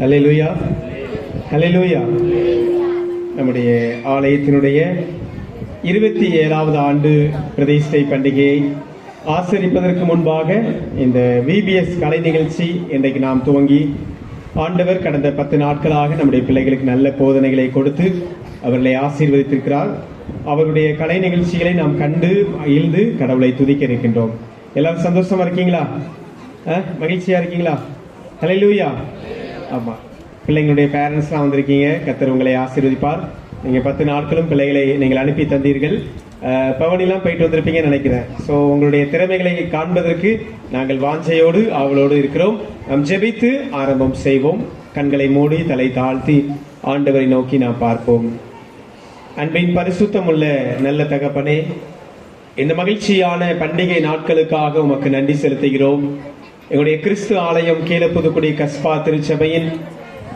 ஹல்லேலூயா, ஹல்லேலூயா. நம்முடைய ஆலயத்தினுடைய 27வது ஆண்டு பிரதிஷ்டை பண்டிகையை ஆசரிப்பதற்கு முன்பாக இந்த VBS கலை நிகழ்ச்சி இன்றைக்கு நாம் துவங்கி, ஆண்டவர் கடந்த 10 நாட்களாக நம்முடைய பிள்ளைகளுக்கு நல்ல போதனைகளை கொடுத்து அவர்களை ஆசீர்வதித்திருக்கிறார். அவருடைய கலை நிகழ்ச்சிகளை நாம் கண்டு மகிழ்ந்து கடவுளை துதிக்க இருக்கின்றோம். எல்லாரும் சந்தோஷமா இருக்கீங்களா? மகிழ்ச்சியா இருக்கீங்களா? ஹல்லேலூயா. ஆமா, பிள்ளைங்களுடைய பேரண்ட்ஸ்லாம் வந்திருக்கீங்க. கர்த்தர் உங்களை ஆசீர்வதிப்பார். நீங்க 10 நாட்களும் பிள்ளைகளை நீங்கள் அனுப்பி தந்தீர்கள். பவனிலாம் போயிட்டு வந்திருப்பீங்கன்னு நினைக்கிறேன். ஸோ உங்களுடைய திறமைகளை காண்பதற்கு நாங்கள் வாஞ்சையோடு ஆவலோடு இருக்கிறோம். நாம் ஜெபித்து ஆரம்பம் செய்வோம். கண்களை மூடி தலை தாழ்த்தி ஆண்டவரை நோக்கி நாம் பார்ப்போம். அன்பின் பரிசுத்தம் உள்ள நல்ல தகப்பனே, இந்த மகிழ்ச்சியான பண்டிகை நாட்களுக்காக உமக்கு நன்றி செலுத்துகிறோம். எங்களுடைய கிறிஸ்து ஆலயம் கீழப்புதுக்குடி கஸ்பா திருச்சபையின்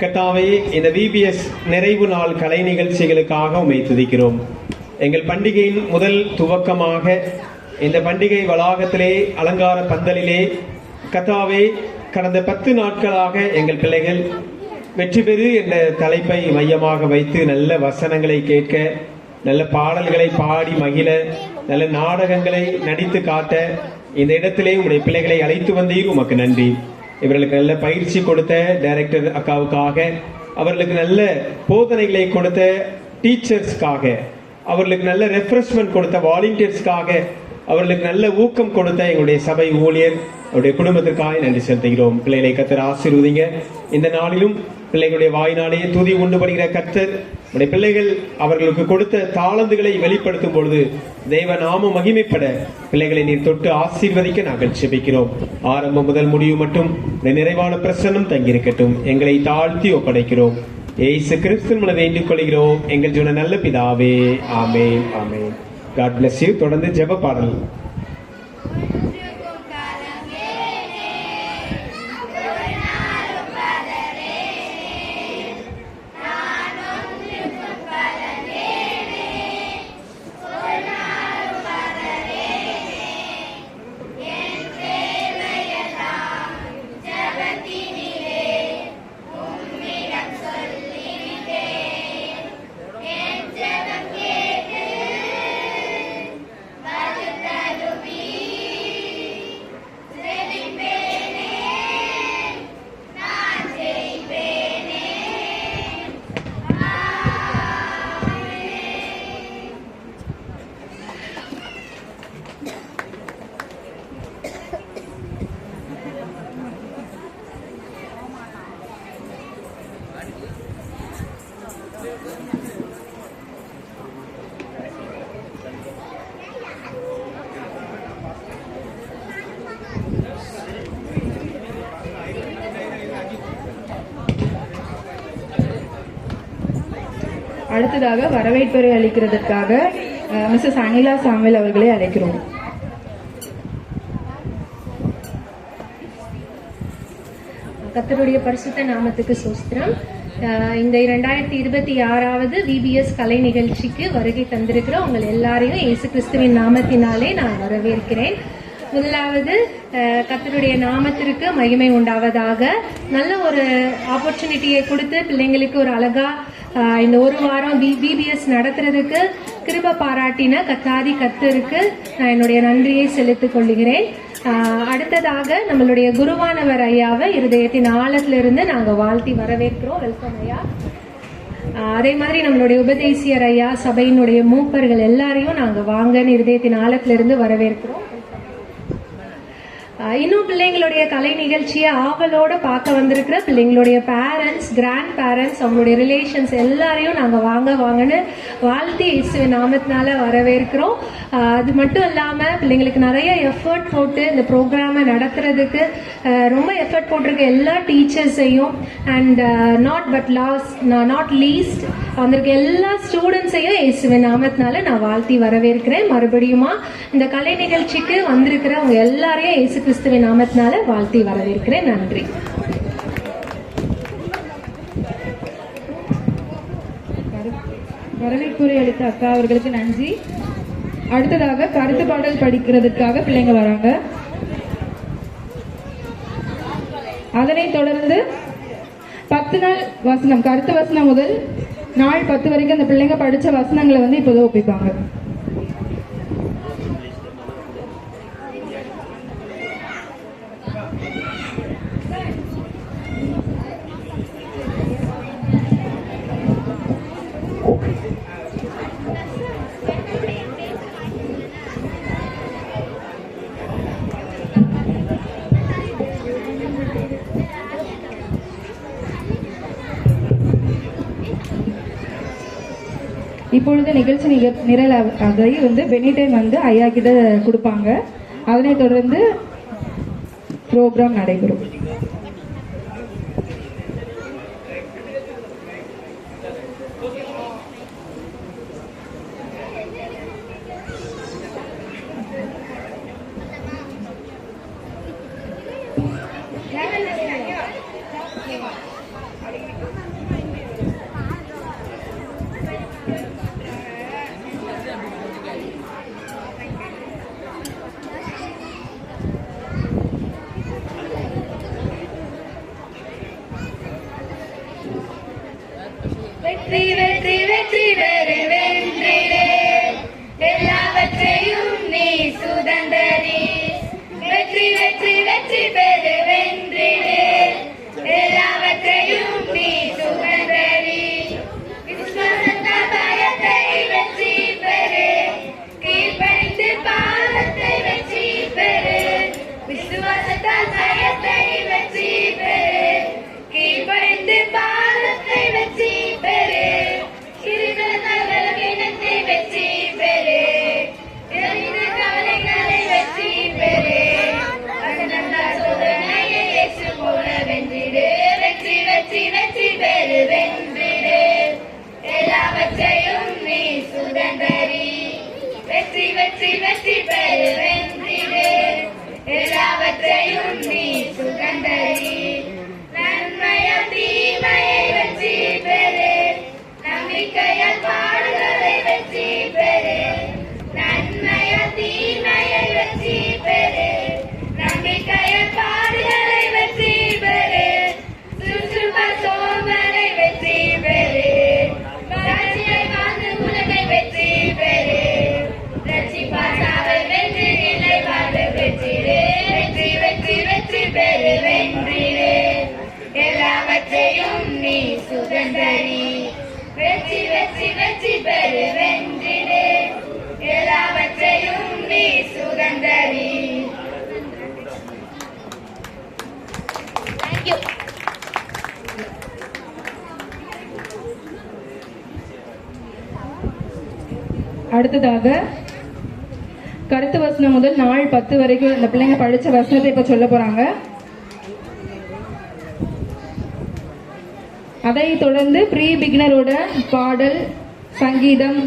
கர்த்தாவே, இந்த VBS நிறைவு நாள் கலை நிகழ்ச்சிகளுக்காக உம்மை துதிக்கிறோம். எங்கள் பண்டிகையின் முதல் துவக்கமாக இந்த பண்டிகை வளாகத்திலே அலங்கார பந்தலிலே கர்த்தாவே, கடந்த 10 நாட்களாக எங்கள் பிள்ளைகள் வெற்றி பெறு என்ற தலைப்பை மையமாக வைத்து நல்ல வசனங்களை கேட்க, நல்ல பாடல்களை பாடி மகிழ, நல்ல நாடகங்களை நடித்து காட்ட இந்த இடத்திலே உங்களுடைய பிள்ளைகளை அழைத்து வந்தீர். உமக்கு நன்றி. இவர்களுக்கு நல்ல பயிற்சி கொடுத்த டைரக்டர் அக்காவுக்காக, அவர்களுக்கு நல்ல போதனைகளை கொடுத்த டீச்சர்ஸ்க்காக, அவர்களுக்கு நல்ல ரெஃப்ரெஷ்மெண்ட் கொடுத்த வாலண்டியர்ஸ்க்காக, அவர்களுக்கு நல்ல ஊக்கம் கொடுத்த எங்களுடைய சபை ஊழியர், அவருடைய குடும்பத்திற்காக நன்றி செலுத்துகிறோம். பிள்ளைகளை கர்த்தர் ஆசீர்வதிங்க. இந்த நாளிலும் பிள்ளைகளுடைய வாயினாலே துதி உண்டு படுகிற கர்த்தர் நம்முடைய பிள்ளைகள் அவர்களுக்கு கொடுத்த தாளந்துகளை வெளிப்படுத்தும் பொழுது தெய்வ நாமம் மகிமைப்பட பிள்ளைகளை நீர் தொட்டு ஆசீர்வதிக்க நாங்கள் ஜெபிக்கிறோம். ஆரம்பம் முதல் முடிவு மட்டும் நிறைவான பிரசன்னம் தங்கியிருக்கட்டும். எங்களை தாழ்த்தி ஒப்படைக்கிறோம். இயேசு கிறிஸ்து மூலம் வேண்டிக் கொள்கிறோம் எங்கள் ஜீவன நல்ல பிதாவே. ஆமென், ஆமென். God bless you. தொடர்ந்து ஜெப பாடல். அடுத்ததாக வரவேற்புரை அளிக்கிறதுக்காக மிஸ்ஸஸ் அனிலா சாமுவேல் அவர்களை அழைக்கிறோம். கர்த்தருடைய பரிசுத்த நாமத்துக்கு ஸ்தோத்திரம். இந்த 2026வது VBS கலை நிகழ்ச்சிக்கு வருகை தந்திருக்கிற உங்கள் எல்லாரையும் இயேசு கிறிஸ்துவின் நாமத்தினாலே நான் வரவேற்கிறேன். முதலாவது, கர்த்தருடைய நாமத்திற்கு மகிமை உண்டாவதாக. நல்ல ஒரு ஆப்பர்ச்சுனிட்டியை கொடுத்து பிள்ளைங்களுக்கு ஒரு அழகா இந்த ஒரு வாரம் VBS நடத்துறதுக்கு கிருபை பாராட்டின கர்த்தருக்கு நான் என்னுடைய நன்றியை செலுத்திக் கொள்கிறேன். அடுத்ததாக நம்மளுடைய குருவானவர் ஐயாவை இருதயத்தின் ஆழத்திலிருந்து நாங்கள் வாழ்த்தி வரவேற்கிறோம். வெல்கம் ஐயா. அதே மாதிரி நம்மளுடைய உபதேசியர் ஐயா, சபையினுடைய மூப்பர்கள் எல்லாரையும் நாங்கள் வாங்கன்னு இருதயத்தின் ஆழத்திலிருந்து வரவேற்கிறோம். இன்னும் பிள்ளைங்களுடைய கலை நிகழ்ச்சியை ஆவலோட பார்க்க வந்திருக்கிற பிள்ளைங்களுடைய பேரண்ட்ஸ், கிராண்ட் பேரண்ட்ஸ், அவங்களுடைய ரிலேஷன்ஸ் எல்லாரையும் நாங்கள் வாங்கன்னு வாழ்த்தி இயேசுவின் நாமத்தினால வரவேற்கிறோம். அது மட்டும் இல்லாமல் பிள்ளைங்களுக்கு நிறைய எஃபர்ட் போட்டு இந்த ப்ரோக்ராமை நடத்துறதுக்கு ரொம்ப எஃபர்ட் போட்டிருக்க எல்லா டீச்சர்ஸையும் அண்ட் நாட் லீஸ்ட் வந்திருக்க எல்லா ஸ்டூடெண்ட்ஸையும் இயேசுவின் நாமத்தினால நான் வாழ்த்தி வரவேற்கிறேன். மறுபடியுமா இந்த கலை நிகழ்ச்சிக்கு வந்திருக்கிற அவங்க எல்லாரையும் இயேசு கிறிஸ்துவின் நாமத்தினால வாழ்த்தி வரவேற்கிறேன். நன்றி. வரவேற்புரை அளித்த அக்கா அவர்களுக்கு நன்றி. அடுத்ததாக கருத்து பாடல் படிக்கிறதுக்காக பிள்ளைங்க வராங்க. அதனைத் தொடர்ந்து 10 நாள் வசனம், கருத்து வசனம் முதல் நாள் 10 வரைக்கும் அந்த பிள்ளைங்க படிச்ச வசனங்களை வந்து இப்போதான் ஒப்பிப்பாங்க. இப்பொழுது நிகழ்ச்சி நிரல் அதை வந்து பெனிடைம் வந்து ஐயா கிட்ட கொடுப்பாங்க. அதனைத் தொடர்ந்து ப்ரோக்ராம் நடைபெறும். வெற்றி வெற்றி வெற்றி பெறு வென்றிடு, எல்லாவற்றையும் நீ சுதந்தரி. வெற்றி வெற்றி வெற்றி பெறு வென்றிடு, எல்லாவற்றையும் நீ சுதந்தரி. விசுவாசத்தால் பயத்தை வெற்றி பெறு, கீழ்ப்படிந்து பாவத்தை வெற்றி பெறு. விசுவாசத்தால் பயத்தை வெற்றி பெறு, கீழ்ப்படிந்து பாவத்தை வெற்றி பெறு. இருதயத்தால் பலவீனத்தை வெற்றி பெறு, எரிந்த கவலைகளை வெற்றி பெறு. வசனத்தால் சோதனையை இயேசு போல வென்றிடு. வெற்றி வெற்றி வெற்றி பெறு வென்றிடு, எல்லாவற்றையும் நீ சுதந்தரி. வெற்றி வெற்றி வெற்றி பெறு வென்றிடு, எல்லாவற்றையும் நீ சுதந்தரி. நன்மையால் தீமையை வெற்றி பெறு, நம்பிக்கையால் பாடுகளை வெற்றி பெறு. நன்மையால் தீமையை வெற்றி பெறு, நம்பிக்கையால் பாடுகளை வெற்றி பெறு. சுற்றுப்பால் சோதனை வெற்றி பெறு, சாட்சியை வாழ்ந்து உலகை வெற்றி பெறு. ரட்சிப்பால் சாவல் வெற்றி நிலை வாழ்வு வெற்றிடு. வெற்றி வெற்றி வெற்றி பெறு வென்றிடு, எல்லாவற்றையும் நீ சுதந்தரி. வெற்றி வெற்றி வெற்றி பெறு வென்றிடு, எல்லாவற்றையும் நீ சுதந்தரி. அடுத்ததாக கருத்து வசனம் முதல் நாள் 10 வரைக்கும் இந்த பிள்ளைங்க படிச்ச வசனத்தை இப்ப சொல்ல போறாங்க. அதை தொடர்ந்து ப்ரீ பிகினரோட பாடல், சங்கீதம்,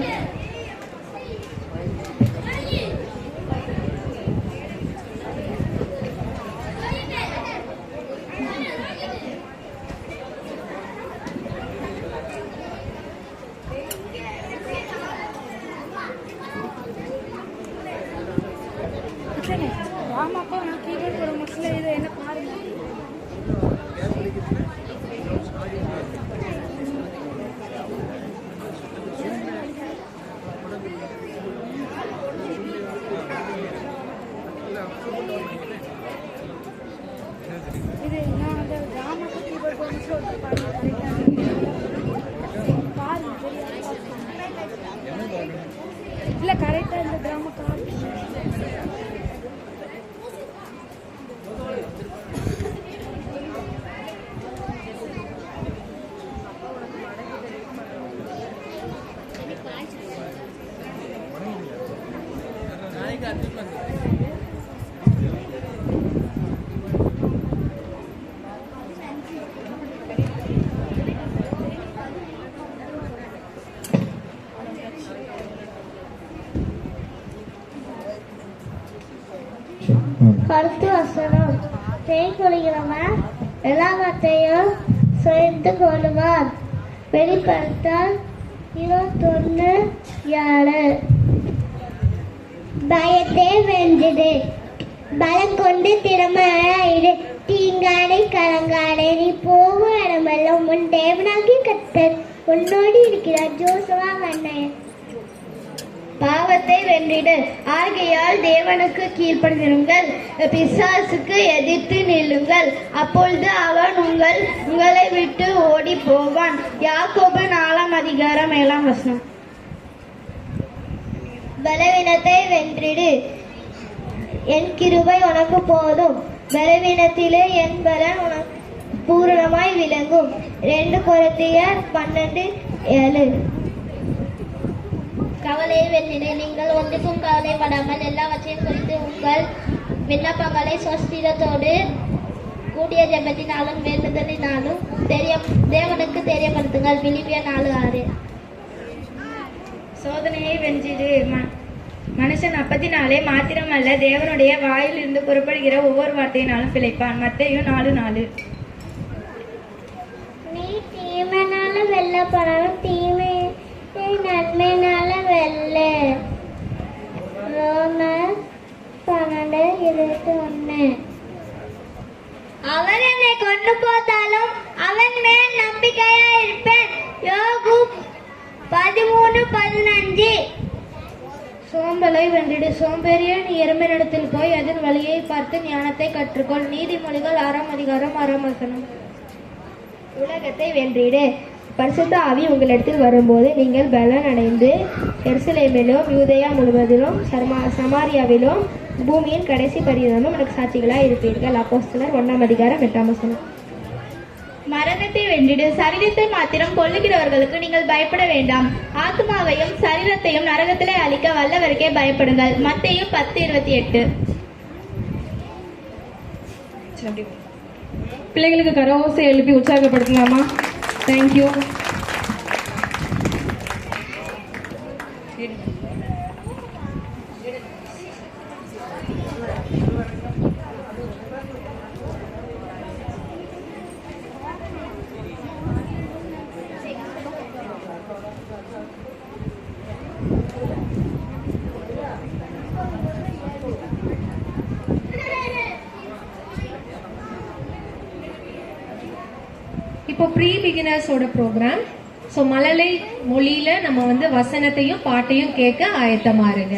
இல்ல கரெக்டா இந்த கிராம கார்டு கருத்து வசனம். தேய் கொள்கிறவன் எல்லாவற்றையும் சுயந்து கொள்வார். வெளிப்படுத்தல் 21:7. பயத்தை வென்றிடு, பலம் கொண்டு திறமையாயிடு. தீங்காடை கலங்காடை, நீ போகும் இடமெல்லாம் காரணம் உன் தேவனாகிய கர்த்தர் உன்னோடு இருக்கிறார். ஜோசுவா 1:9. பாவத்தை வென்றிடு, ஆகையால் தேவனுக்கு கீழ்ப்படிந்திருங்கள், பிசாசுக்கு எதிர்த்து நில்லுங்கள், அப்பொழுது அவன் உங்களை விட்டு ஓடி போவான். யாக்கோபு 4:7. பலவீனத்தை வென்றிடு, என் கிருபை உனக்கு போதும், பலவீனத்திலே என் பலன் உனக்கு பூரணமாய் விளங்கும். 2 கொரிந்தியர் 12:7. கவலையை வென்றிடு, நீங்கள் ஒன்றுக்கும் கவலைப்படாமல் எல்லாவற்றையும் குறித்து உங்கள் விண்ணப்பங்களை ஸ்வஸ்திரத்தோடு கூடிய ஜெபத்தினாலும் வேண்டுதலினாலும் தேவனுக்கு தெரியப்படுத்துங்கள். பிலிப்பியர் 4:6. சோதனையை வென்றிடு, மனுஷன் அப்பத்தினாலே மாத்திரமல்ல தேவனுடைய வாயில் இருந்து புறப்படுகிற ஒவ்வொரு வார்த்தையினாலும் பிழைப்பான். மத்தேயு 4:4. நீ தீமைனால வெல்லப்படாலும் தீமை நன்மைனால வெல்ல. ரோமர் 12:21. அவர் என்னை கொண்டு போதாலும் அவன் மேல் நம்பிக்கையா இருப்பேன். யோபு 13:15. சோம்பலை வென்றிடு, சோம்பேறிய நீ எறும்பினிடத்தில் போய் அதன் வழியை பார்த்து ஞானத்தை கற்றுக்கொள். நீதிமொழிகள் 6:6. உலகத்தை வென்றிடு, பரிசுத்த ஆவி உங்களிடத்தில் வரும்போது நீங்கள் பலன் அடைந்து எருசலேமிலும் யூதேயா முழுவதிலும் சமாரியாவிலும் பூமியின் கடைசி பரியந்தமும் எனக்கு சாட்சிகளாய் இருப்பீர்கள். அப்போஸ்தலர் 1:8. மரணத்தை வென்றிடு, சரீரத்தை மாத்திரம் கொல்லுகிறவர்களுக்கு நீங்கள் பயப்பட வேண்டாம், ஆத்மாவையும் சரீரத்தையும் நரகத்திலே அழிக்க வல்லவருக்கே பயப்படுங்கள். மத்தேயு 10:28. பிள்ளைகளுக்கு கரவோசை எழுப்பி உற்சாகப்படுத்தலாமா? தேங்க்யூ. இப்போ ப்ரீ பிகினர்ஸோட ப்ரோக்ராம். ஸோ மழலை மொழியில நம்ம வந்து வசனத்தையும் பாட்டையும் கேட்க ஆயத்தமா இருங்க.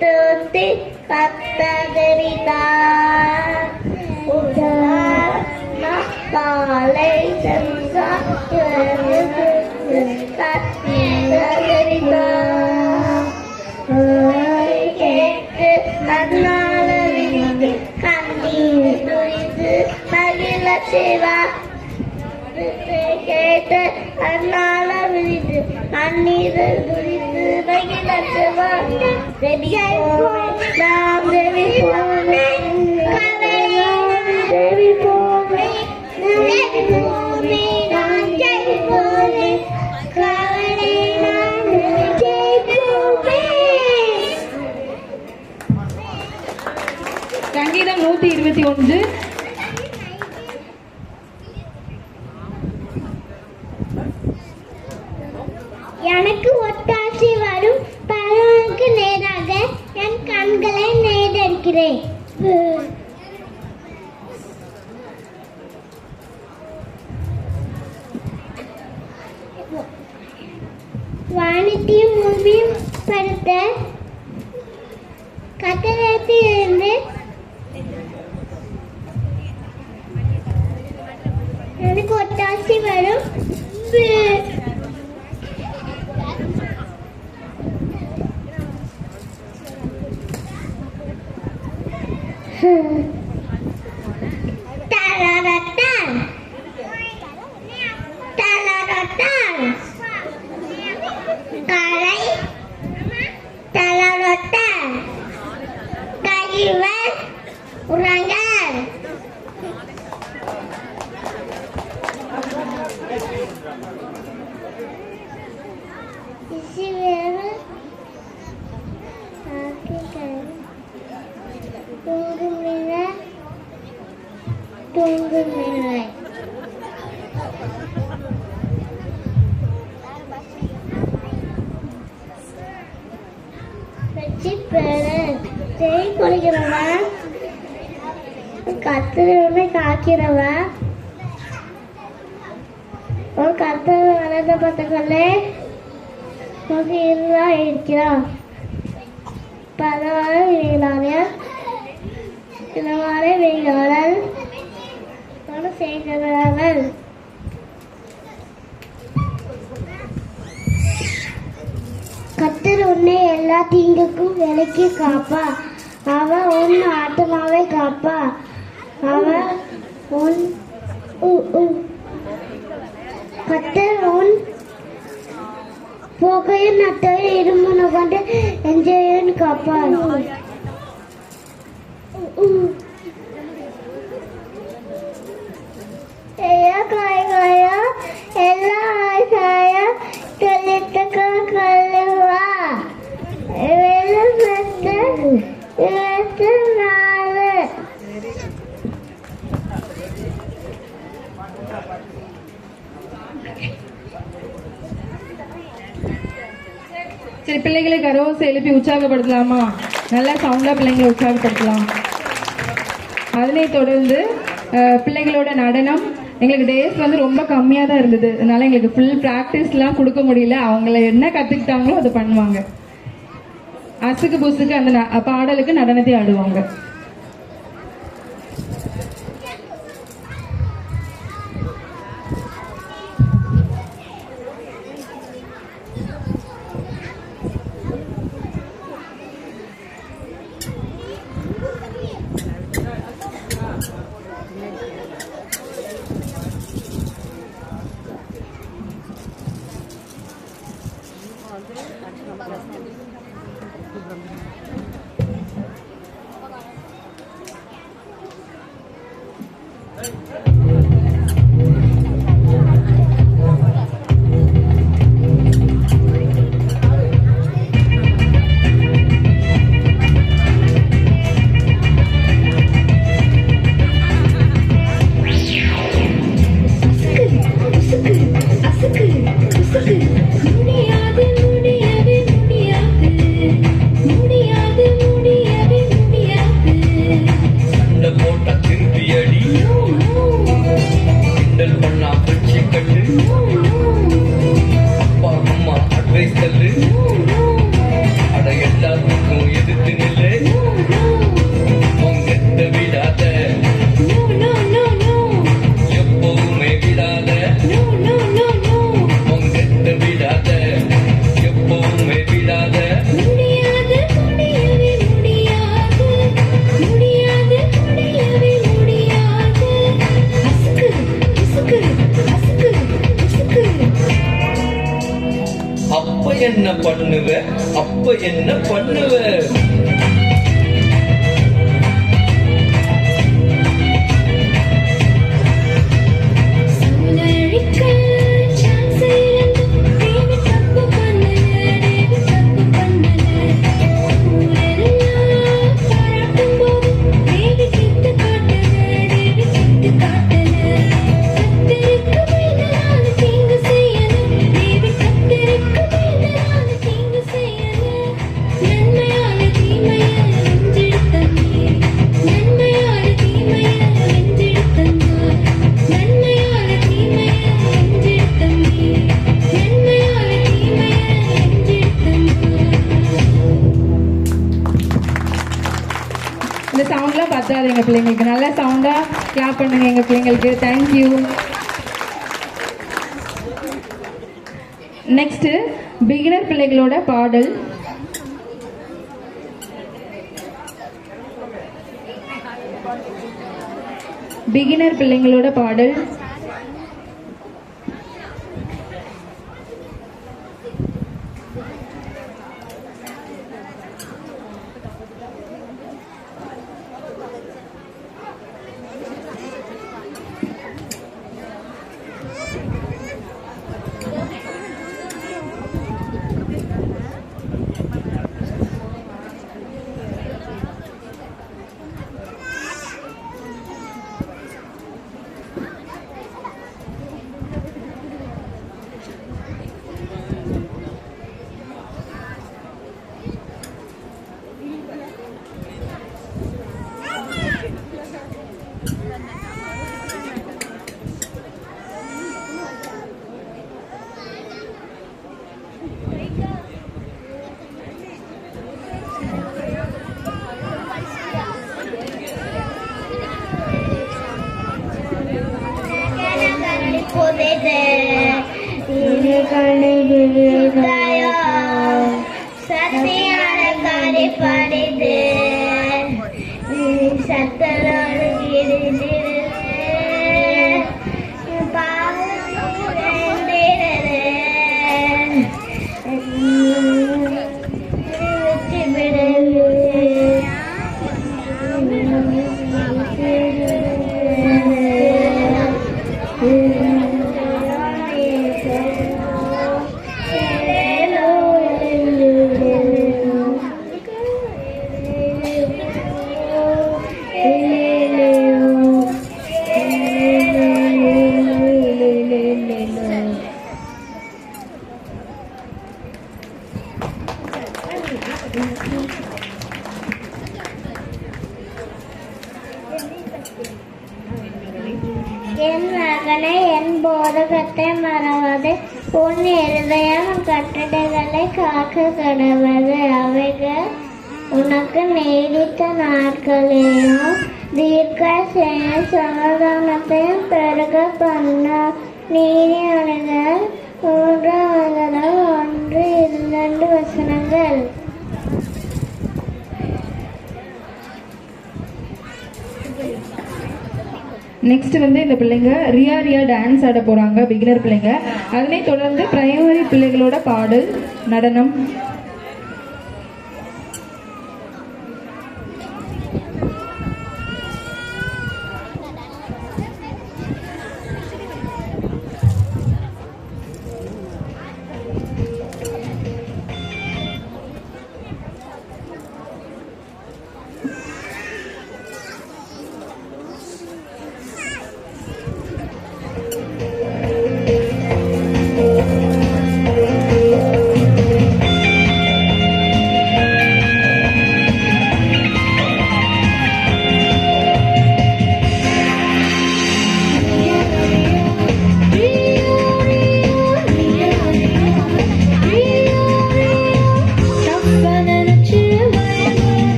தூத்தி கத்தரித்தார் காலை கேட்டு அதனால விரிந்து கண்ணீர் துரித்து மகிழ சிவா கேட்டு அதனால விரிந்து கண்ணீர் துரித்து மகிழ சிவா நாம் தேவி போமே தேவி போமே தேவி போமே நான் ஜெய் போமே கவலை நான் ஜெய் போமே. சங்கீதம் 121. எனக்கு ஒத்தாசி வரும் பலனுக்கு நேராக என் கண்களை நேரடி இருக்கிறேன். வானத்தையும் பூமியும் படுத்த கட்டடத்திலிருந்து எனக்கு ஒட்டாசி வரும். தலரத்தான் தலரத்தான் கரை தலரத்தான் கழிவர் உறங்கல் தூங்குமில்லை. வெற்றி பெற தேய் குளிக்கிறவன் கத்திரவனை காக்கிறவன் ஒரு கத்திர வளர்ந்த பத்தங்களே இருளா இருக்கிறான். பரவாயில்ல வீழாளர் இளவாறு வீழாளர் செய்கிறார்கள். கர்த்தர் உன்னை எல்லா தீங்குக்கும் விலக்கி காப்பா. அவர் உன் ஆத்மாவை காப்பா. அவர் உன் கர்த்தர் உன் போகையும் நட்டையும் இருமுனை கொண்டு எஞ்சையும் காப்பார். காய்காயா எல்லா ஆய்காயா தொழிற்க கல்லுவா சரி, பிள்ளைகளை கரவோசை எழுப்பி உற்சாகப்படுத்தலாமா? நல்லா சவுண்டா பிள்ளைங்களை உற்சாகப்படுத்தலாம். அதனை தொடர்ந்து பிள்ளைகளோட நடனம். எங்களுக்கு டேஸ் வந்து ரொம்ப கம்மியாக தான் இருந்தது, அதனால எங்களுக்கு ஃபுல் ப்ராக்டிஸ்லாம் கொடுக்க முடியல. அவங்கள என்ன கற்றுக்கிட்டாங்களோ அதை பண்ணுவாங்க. அசுக்கு புசுக்கு அந்த பாடலுக்கு நடனத்தை ஆடுவாங்க. என்ன பண்ணுவ, அப்ப என்ன பண்ணுவ? நன்மையா இந்த சவுண்ட்லாம் பத்தாது எங்கள் பிள்ளைங்களுக்கு. நல்லா சவுண்டாக கிளாப் பண்ணுங்க எங்கள் பிள்ளைங்களுக்கு. தேங்க்யூ. நெக்ஸ்ட்டு பிகினர் பிள்ளைகளோட பாடல். பிகினர் பிள்ளைங்களோட பாடல். சத்தியானக்காரி படிது சத்தலோடு என் மகனை என் போதகத்தை மறவாது, உன் இருதயம் கட்டளைகளை காக்க கடவது. அவைகள் உனக்கு நீடித்த நாட்களையும் தீர்க்க சமாதானத்தையும் பெருக பண்ண. நீதியாளர்கள் 3:1-2 வசனங்கள். நெக்ஸ்ட் வந்து இந்த பிள்ளைங்க ரியா டான்ஸ் ஆட போறாங்க, பிகினர் பிள்ளைங்க. அதனை தொடர்ந்து பிரைமரி பிள்ளைகளோட பாடல், நடனம்.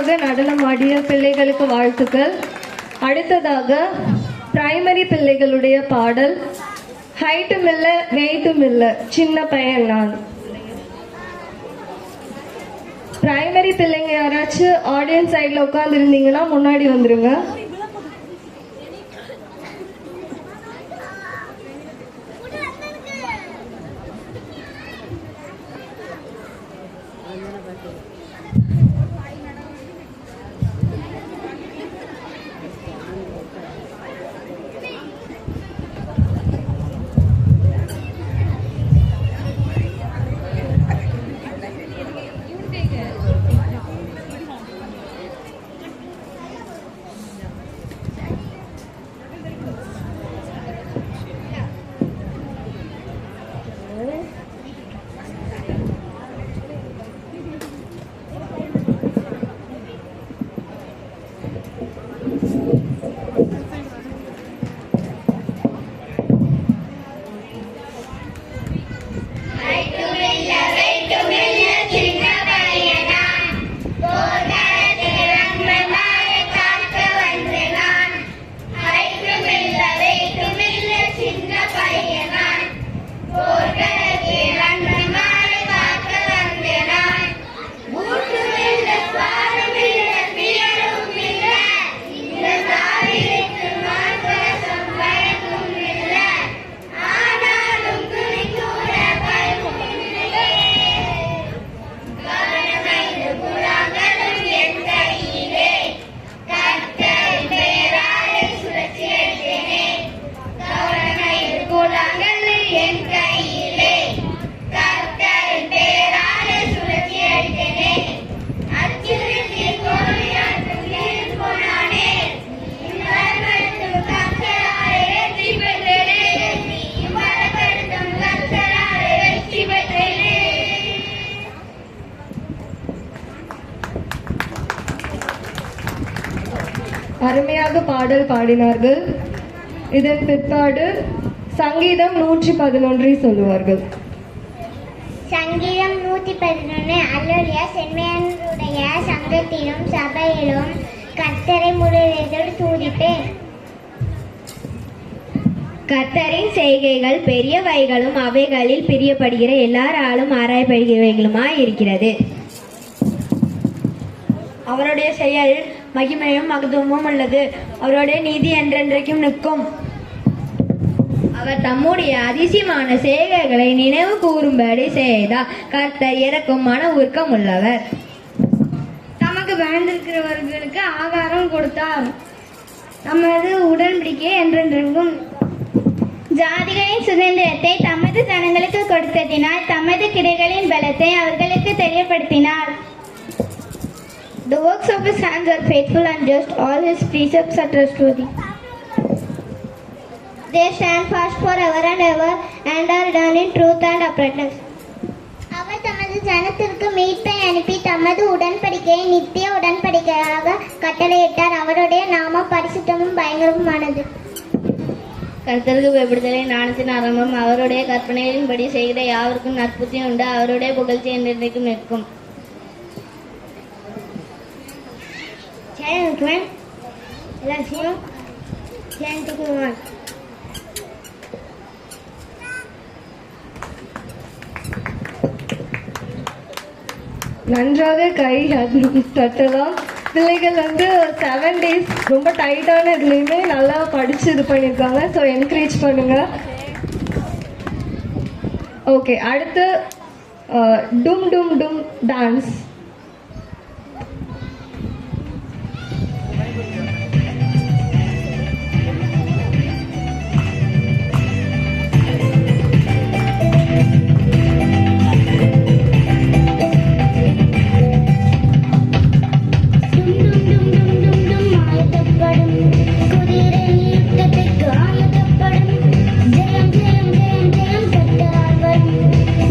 நன்றாக நடனமாடிய பிள்ளைகளுக்கு வாழ்த்துக்கள். அடுத்ததாக பிரைமரி பிள்ளைகளுடைய பாடல் ஹைட்டும் இல்லை வெயிட்டும் இல்லை சின்ன பையன் நான். பிரைமரி பிள்ளைங்க யாராச்சும் ஆடியன்ஸ் சைடில் உட்கார்ந்து இருந்தீங்கன்னா முன்னாடி வந்துருங்க. அருமையாக பாடல் பாடினார்கள். இதன் பிற்பாடு சங்கீதம் 111 சொல்லுவார்கள். சங்கீதம் 111 அல்லேலூயா. செம்மையானவருடைய சங்கத்திலும் சபையிலும் கர்த்தரை முழுவதும் துதிப்பேன். கர்த்தரின் செய்கைகள் பெரியவைகளும் அவைகளில் பிரியப்படுகிற எல்லாராலும் ஆராயப்படுகிறவைகளுமாய் இருக்கிறது. அவருடைய செயல் மகிமையும் மகத்துவமும் உள்ளது. அவருடைய நீதி என்றென்றைக்கும் நிற்கும். அவர் தம்முடைய அதிசயமான செய்கைகளை நினைவு கூறும்படி செய்தார். கர்த்தர் இறக்கும் மன உருக்கம் உள்ளவர். தமக்கு பயந்திருக்கிறவர்களுக்கு ஆகாரம் கொடுத்தார். நமது உடன்படிக்கை என்றென்றைக்கும். ஜாதிகளின் சுதந்திரத்தை தமது ஜனங்களுக்கு கொடுத்ததினால் தமது கிளைகளின் பலத்தை அவர்களுக்கு தெரியப்படுத்தினார். The works of his hands are faithful and just. All his precepts are trustworthy. They stand fast forever and ever and are done in truth and uprightness. அவர் தமது ஜனத்திற்கு மீட்பை அனுப்பி தமது உடன்படிக்கையை நித்திய உடன்படிக்கையாக கட்டளையிட்டார். அவருடைய நாமம் பரிசுத்தமும் பயங்கரமானது. கர்த்தருக்கு பயப்படுதலை ஞானத்தின் ஆரம்பம். அவருடைய கற்பனைகளின்படி செய்கிற யாவருக்கும் நற்புத்தி உண்டு. அவருடைய புகழ்ச்சி என்றென்றைக்கும் நிற்கும். எல்லாத்தையும் சேர்ந்துக்குவான். நன்றாக கை தட்டலாம். பிள்ளைகள் 7 days ரொம்ப டைட்டான இதுலேயுமே நல்லா படித்து இது பண்ணியிருக்காங்க. ஸோ என்கரேஜ் பண்ணுங்க. ஓகே, அடுத்து டும் டும் டும் டான்ஸ்.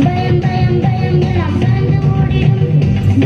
பயம் பயம் பயம் எல்லாம் பறந்து ஓடிடும்.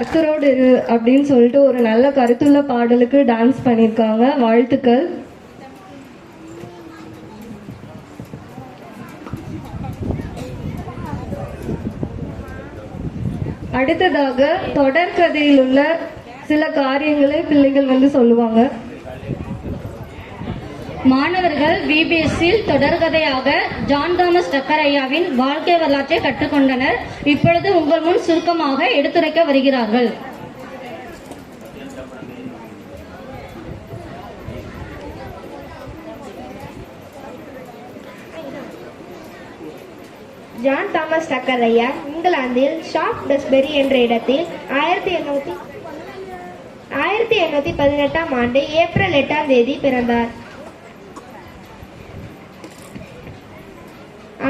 கர்த்தரோடு இரு அப்படின்னு சொல்லிட்டு ஒரு நல்ல கருத்துள்ள பாடலுக்கு டான்ஸ் பண்ணியிருக்காங்க. வாழ்த்துக்கள். அடுத்ததாக தொடர்கதையில் உள்ள சில காரியங்களை பிள்ளைகள் சொல்லுவாங்க. மாணவர்கள் விபிஎஸ்ஸில் தொடர்கதையாக ஜான் தாமஸ் டக்கர் ஐயாவின் வாழ்க்கை வரலாற்றை கற்றுக்கொண்டனர். இப்பொழுது உங்கள் முன் சுருக்கமாக எடுத்துரைக்க வருகிறார்கள். ஜான் தாமஸ் டக்கர் ஐயா இங்கிலாந்தில் ஷாப்டஸ்பெரி என்ற இடத்தில் 1818 ஆண்டு ஏப்ரல் 8ஆம் தேதி பிறந்தார்.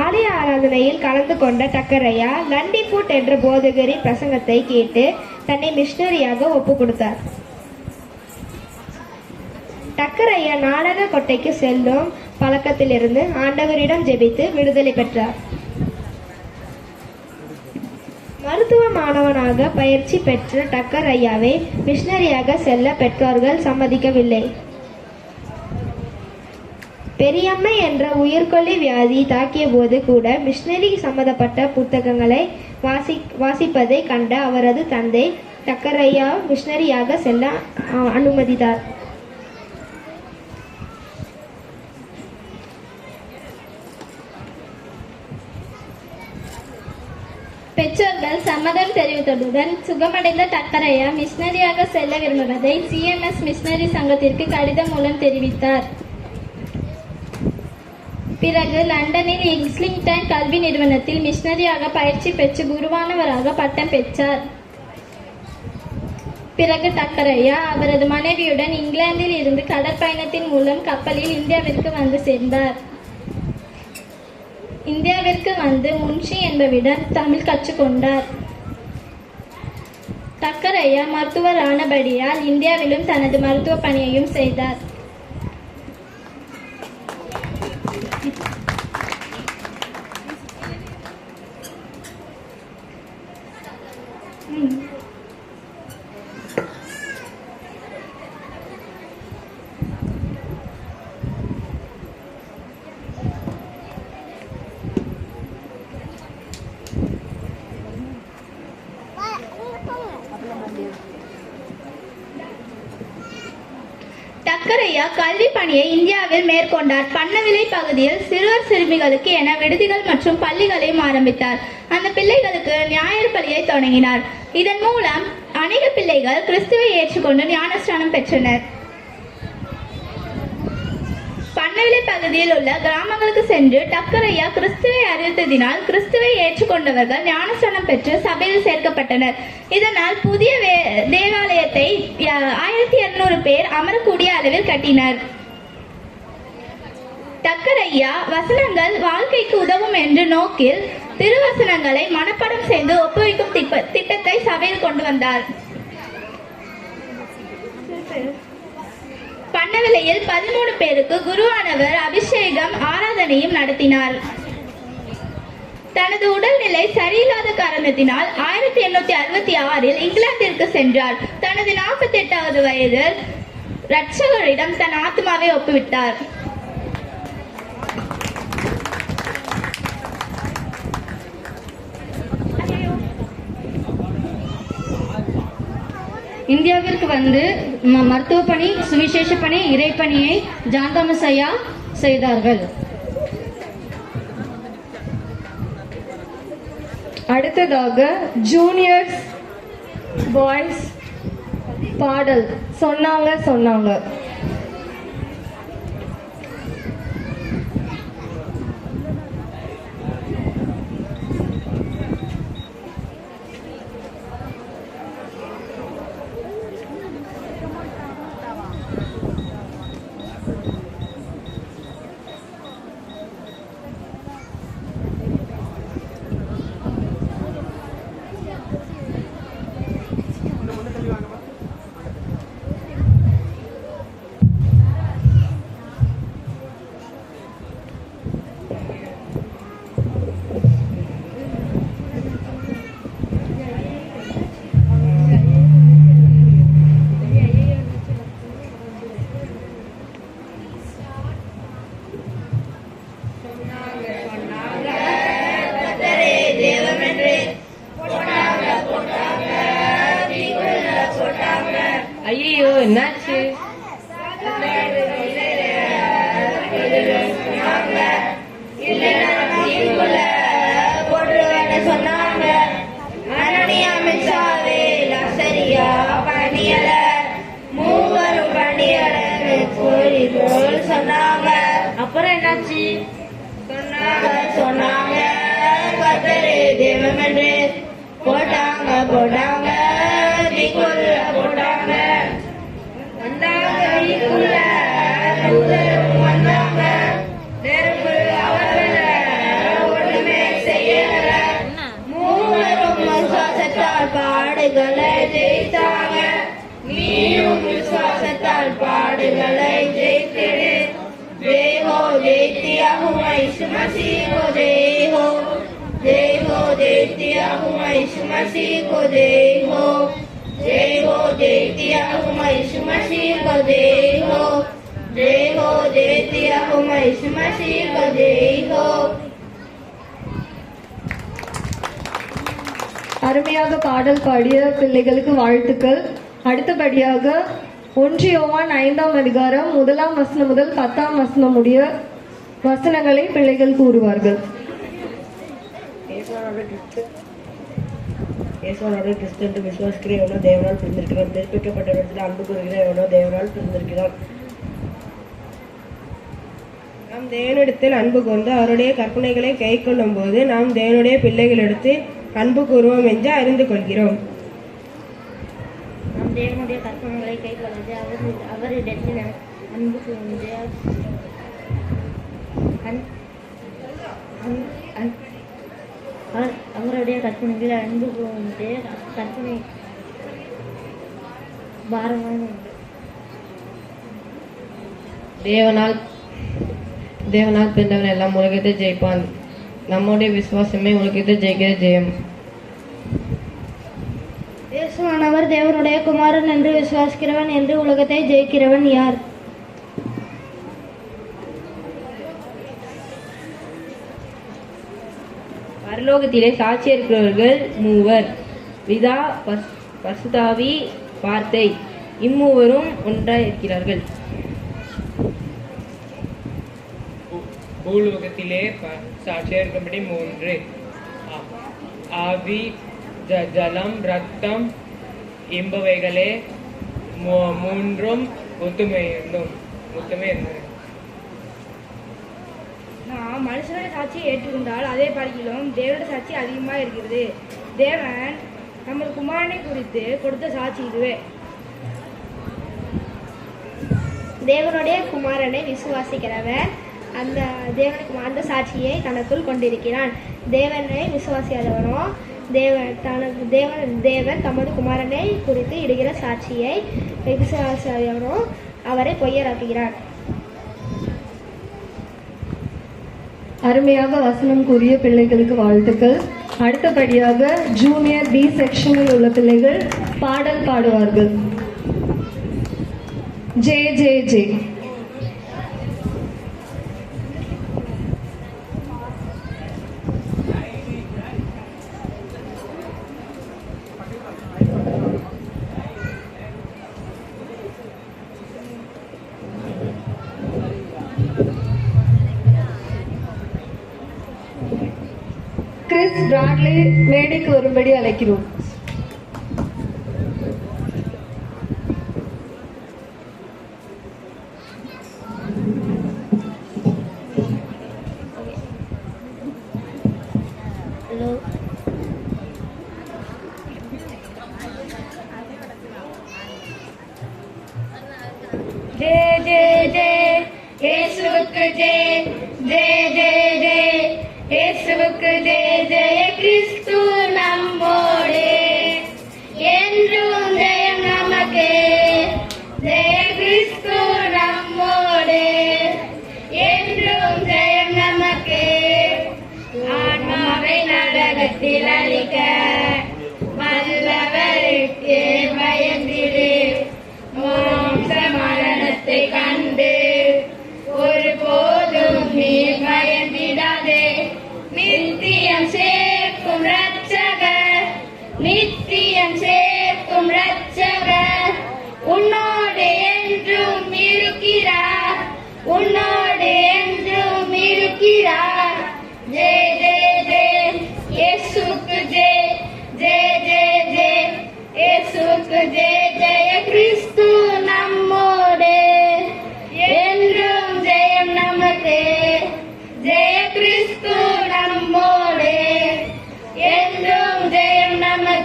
ஆலய ஆராதனையில் கலந்து கொண்ட டக்கரையா லண்டிஃபுட் என்ற போதகரின் பிரசங்கத்தை கேட்டு தன்னை மிஷனரியாக ஒப்பு கொடுத்தார். டக்கரையா நாடக கொட்டைக்கு செல்லும் பழக்கத்திலிருந்து ஆண்டவரிடம் ஜெபித்து விடுதலை பெற்றார். மருத்துவ மாணவனாக பயிற்சி பெற்ற டக்கர் ஐயாவை மிஷனரியாக செல்ல பெற்றோர்கள் சம்மதிக்கவில்லை. பெரியம்மை என்ற உயிர்கொல்லி வியாதி தாக்கிய போது கூட மிஷனரி சம்பந்தப்பட்ட புத்தகங்களை வாசிப்பதை கண்ட அவரது தந்தை டக்கர் ஐயா மிஷனரியாக செல்ல அனுமதித்தார். பெற்றோர்கள் சம்மதம் தெரிவித்ததுடன் சுகமடைந்த டக்கரையா மிஷனரியாக செல்ல விரும்புவதை CMS மிஷனரி சங்கத்திற்கு கடிதம் மூலம் தெரிவித்தார். பிறகு லண்டனில் இஸ்லிங்டன் கல்வி நிறுவனத்தில் மிஷனரியாக பயிற்சி பெற்று குருவானவராக பட்டம் பெற்றார். பிறகு டக்கரையா அவரது மனைவியுடன் இங்கிலாந்தில் இருந்து கடற்பயணத்தின் மூலம் கப்பலில் இந்தியாவிற்கு வந்து சேர்ந்தார். இந்தியாவிற்கு வந்து முன்ஷி என்பவிடம் தமிழ் கற்றுக்கொண்டார். டக்கரையா மருத்துவர் ஆனபடியால் இந்தியாவிலும் தனது மருத்துவ பணியையும் செய்தார். டக்கரையா கல்வி பணியை இந்தியாவில் மேற்கொண்டார். பண்ணவிலை பகுதியில் சிறுவர் சிறுமிகளுக்கு என விடுதிகள் மற்றும் பள்ளிகளையும் ஆரம்பித்தார். அந்த பிள்ளைகளுக்கு ஞாயிறு பள்ளியை தொடங்கினார். இதன் மூலம் அநேக பிள்ளைகள் கிறிஸ்துவை ஏற்றுக்கொண்டு ஞானஸ்நானம் பெற்றனர். பண்ணவிலை பகுதியில் உள்ள கிராமங்களுக்கு சென்று டக்கரையா கிறிஸ்துவை அறிவித்ததினால் கிறிஸ்துவை ஏற்றுக்கொண்டவர்கள் ஞானஸ்நானம் பெற்று சபையில் சேர்க்கப்பட்டனர். இதனால் புதிய தேவாலயத்தை 1200 பேர் அமரக்கூடிய அளவில் கட்டினர். டக்கரையா வசனங்கள் வாழ்க்கைக்கு உதவும் என்ற நோக்கில் திருவசனங்களை மனப்பாடம் செய்து ஒப்புவிக்கும் திட்டத்தை சபையில் கொண்டு வந்தார். பண்ணவிலையில் 13 பேருக்கு குருவானவர் அபிஷேகம் ஆராதனையும் நடத்தினார். தனது உடல்நிலை சரியில்லாத காரணத்தினால் 1866 இங்கிலாந்திற்கு சென்றார். தனது 48வது வயதில் இரட்சகரிடம் தன் ஆத்மாவை ஒப்புவிட்டார். இந்தியாவிற்கு வந்து மருத்துவ பணி, சுவிசேஷ பணி, இறைப்பணியை ஜான் தாமஸ் ஐயா செய்தார்கள். அடுத்ததாக ஜூனியர்ஸ் பாய்ஸ் பாடல் சொன்னாங்க. போட்டாங்க போட்டாங்க தீக்குள்ள போட்டாங்க வந்தாங்க தீக்குள்ள வந்தாங்க நெருப்பு அவர்கள ஒண்ணுமே செய்யல மூவரும் விசுவாசத்தால் பாடுகளை ஜெயித்தாங்க நீயும் விசுவாசத்தால் பாடுகளை ஜெயித்திடு जय हो जयतिया हूँ मैं यीशु मसीह को जय हो जयतिया हूँ मैं यीशु मसीह को जय हो जयतिया हूँ मैं यीशु मसीह को जय हो जयतिया हूँ मैं यीशु मसीह को जय हो। அருமையாக பாடல் பாடிய பிள்ளைகளுக்கு வாழ்த்துக்கள். அடுத்தபடியாக 1 யோவான் 5ஆம் அதிகாரம் 1ஆம் வசனம் முதல் 10ஆம் வசனம் முடிய வசனங்களை பிள்ளைகள் கூறுவார்கள். இயேசுவானவரை கிறிஸ்து என்று விசுவாசிக்கிற எவனோ தேவனால் பிரிந்திருக்கிறான். தெரிவிக்கப்பட்டவரிடத்தில் அன்பு கூறுகிற எவனோ தேவனால் பிரிந்திருக்கிறான். நாம் தேவனிடத்தில் அன்பு கூர்ந்து அவருடைய கற்பனைகளை கை கொள்ளும் போது நாம் தேவனுடைய பிள்ளைகளிடத்தில் அன்பு கூறுவோம் என்று அறிந்து கொள்கிறோம். நாம் தேவனுடைய கற்பனைகளை கை கொள்வது அவரிடத்தில் அன்பு கூர்ந்து அவருடைய கற்பனைகளை அன்பு கூர்ந்து கற்பனை பாரமான தேவனால் பிறந்தவன் எல்லாம் உலகத்தை ஜெயிப்பான். நம்முடைய விசுவாசமே உலகத்தை ஜெயிக்கிற ஜெயம். இயேசுவானவர் தேவனுடைய குமாரன் என்று விசுவாசிக்கிறவன் என்று உலகத்தை ஜெயிக்கிறவன் யார்? பரலோகத்திலே சாட்சி இருக்கிறவர்கள் மூவர், பிதா, பசுதாவி, வார்த்தை. இம்மூவரும் ஒன்றாய் இருக்கிறார்கள். பூலோகத்திலே சாட்சியாக இருக்கும்படி 3 ஆவி, ஜலம், ரத்தம் என்பவைகளே 3 ஒத்துமை இருந்தது. நாம் மனுஷனுடைய சாட்சியை ஏற்றுக்கொண்டால் அதே பார்க்கிலும் தேவனுடைய சாட்சி அதிகமாக இருக்கிறது. தேவன் நமது குமாரனை குறித்து கொடுத்த சாட்சி இதுவே. தேவனுடைய குமாரனை விசுவாசிக்கிறவன் அந்த தேவனுக்கு அந்த சாட்சியை தனக்குள் கொண்டிருக்கிறான். தேவனை விசுவாசியாதவனோ தேவன் தமது குமாரனை குறித்து இடுகிற சாட்சியை விசுவாசியாதவனோ அவரை பொய்யராக்குகிறான். அருமையாக வசனம் கூறிய பிள்ளைகளுக்கு வாழ்த்துக்கள். அடுத்தபடியாக ஜூனியர் பி செக்ஷனில் உள்ள பிள்ளைகள் பாடல் பாடுவார்கள். J J J. Chris Bradley மேடைக்கு வரும்படி அழைக்கிறோம். जय जय जय இயேசுவுக்கு ஜெய், ஜெய் ஜெய் ஜெய் இயேசுவுக்கு ஜெய். ஜெய கிறிஸ்து நம்மோடு என்றும் ஜெயம் நமக்கு. ஜெய கிறிஸ்து நம்மோடு என்றும் ஜெயம் நமக்கு. ஆன்மாவை நரகத்தில் அழிக்க வல்லவருக்கு பயந்திடு. மோட்ச மரணத்தை கண்டு ஒருபோதும் நீ பயந்திடாதே. நித்தியம் சேர்க்கும் ரட்சகர், நித்தியம் சேர்க்கும் ரட்சகர் உன்னோடு என்றும் இருக்கிறார், உன்னோடு என்றும் இருக்கிறார். ஜெய் ஜெய் ஜெய் இயேசுவுக்கு ஜெய், ஜெய் ஜெய் ஜெய் இயேசுவுக்கு ஜெய். ஜெய கிறிஸ்து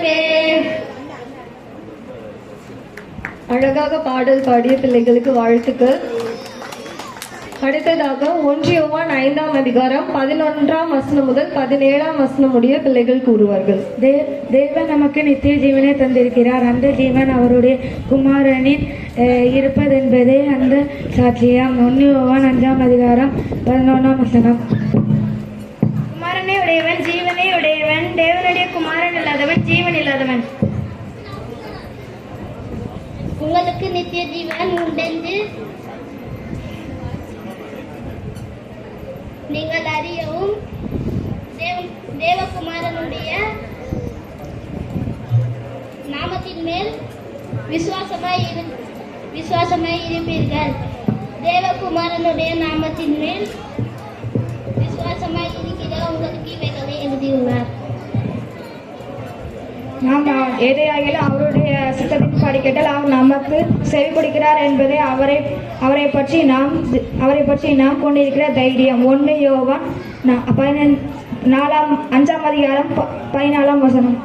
வைப்பேன். அழகாக பாடல் பாடிய பிள்ளைகளுக்கு வாழ்த்துக்கள். அடுத்ததாக 1 யோவான் 5ஆம் அதிகாரம் 11ஆம் வசனம் முதல் 17ஆம் வசனம் முடிய பிள்ளைகள் கூறுவார்கள். தேவன் நமக்கு நித்திய ஜீவனை தந்திருக்கிறார். அந்த ஜீவன் அவருடைய குமாரனின் இருப்பதென்பதே அந்த சாட்சியம். 1 யோவான் 5ஆம் அதிகாரம் 11ஆம் வசனம். குமாரனை உடையவன் ஜீவனை உடையவன், தேவனுடைய குமாரன் இல்லாதவன் ஜீவன் இல்லாதவன். உங்களுக்கு நித்திய ஜீவன் உண்டென்று நீங்கள் அறியவும் தேவகுமாரனுடைய நாமத்தின் மேல் விசுவாசமாய் இருப்பீர்கள். தேவகுமாரனுடைய நாமத்தின் மேல் விசுவாசமாய் இருக்கிற உங்களுக்கு இவைகளை எழுதியுள்ளார். நாம் எதையாகிலும் அவருடைய சித்தத்தின் படி கேட்டால் அவர் நமக்கு செவி கொடுக்கிறார் என்பதை அவரை பற்றி நாம் கொண்டிருக்கிற தைரியம். 1 யோவான் 5ஆம் அதிகாரம் 14ஆம் வசனம்.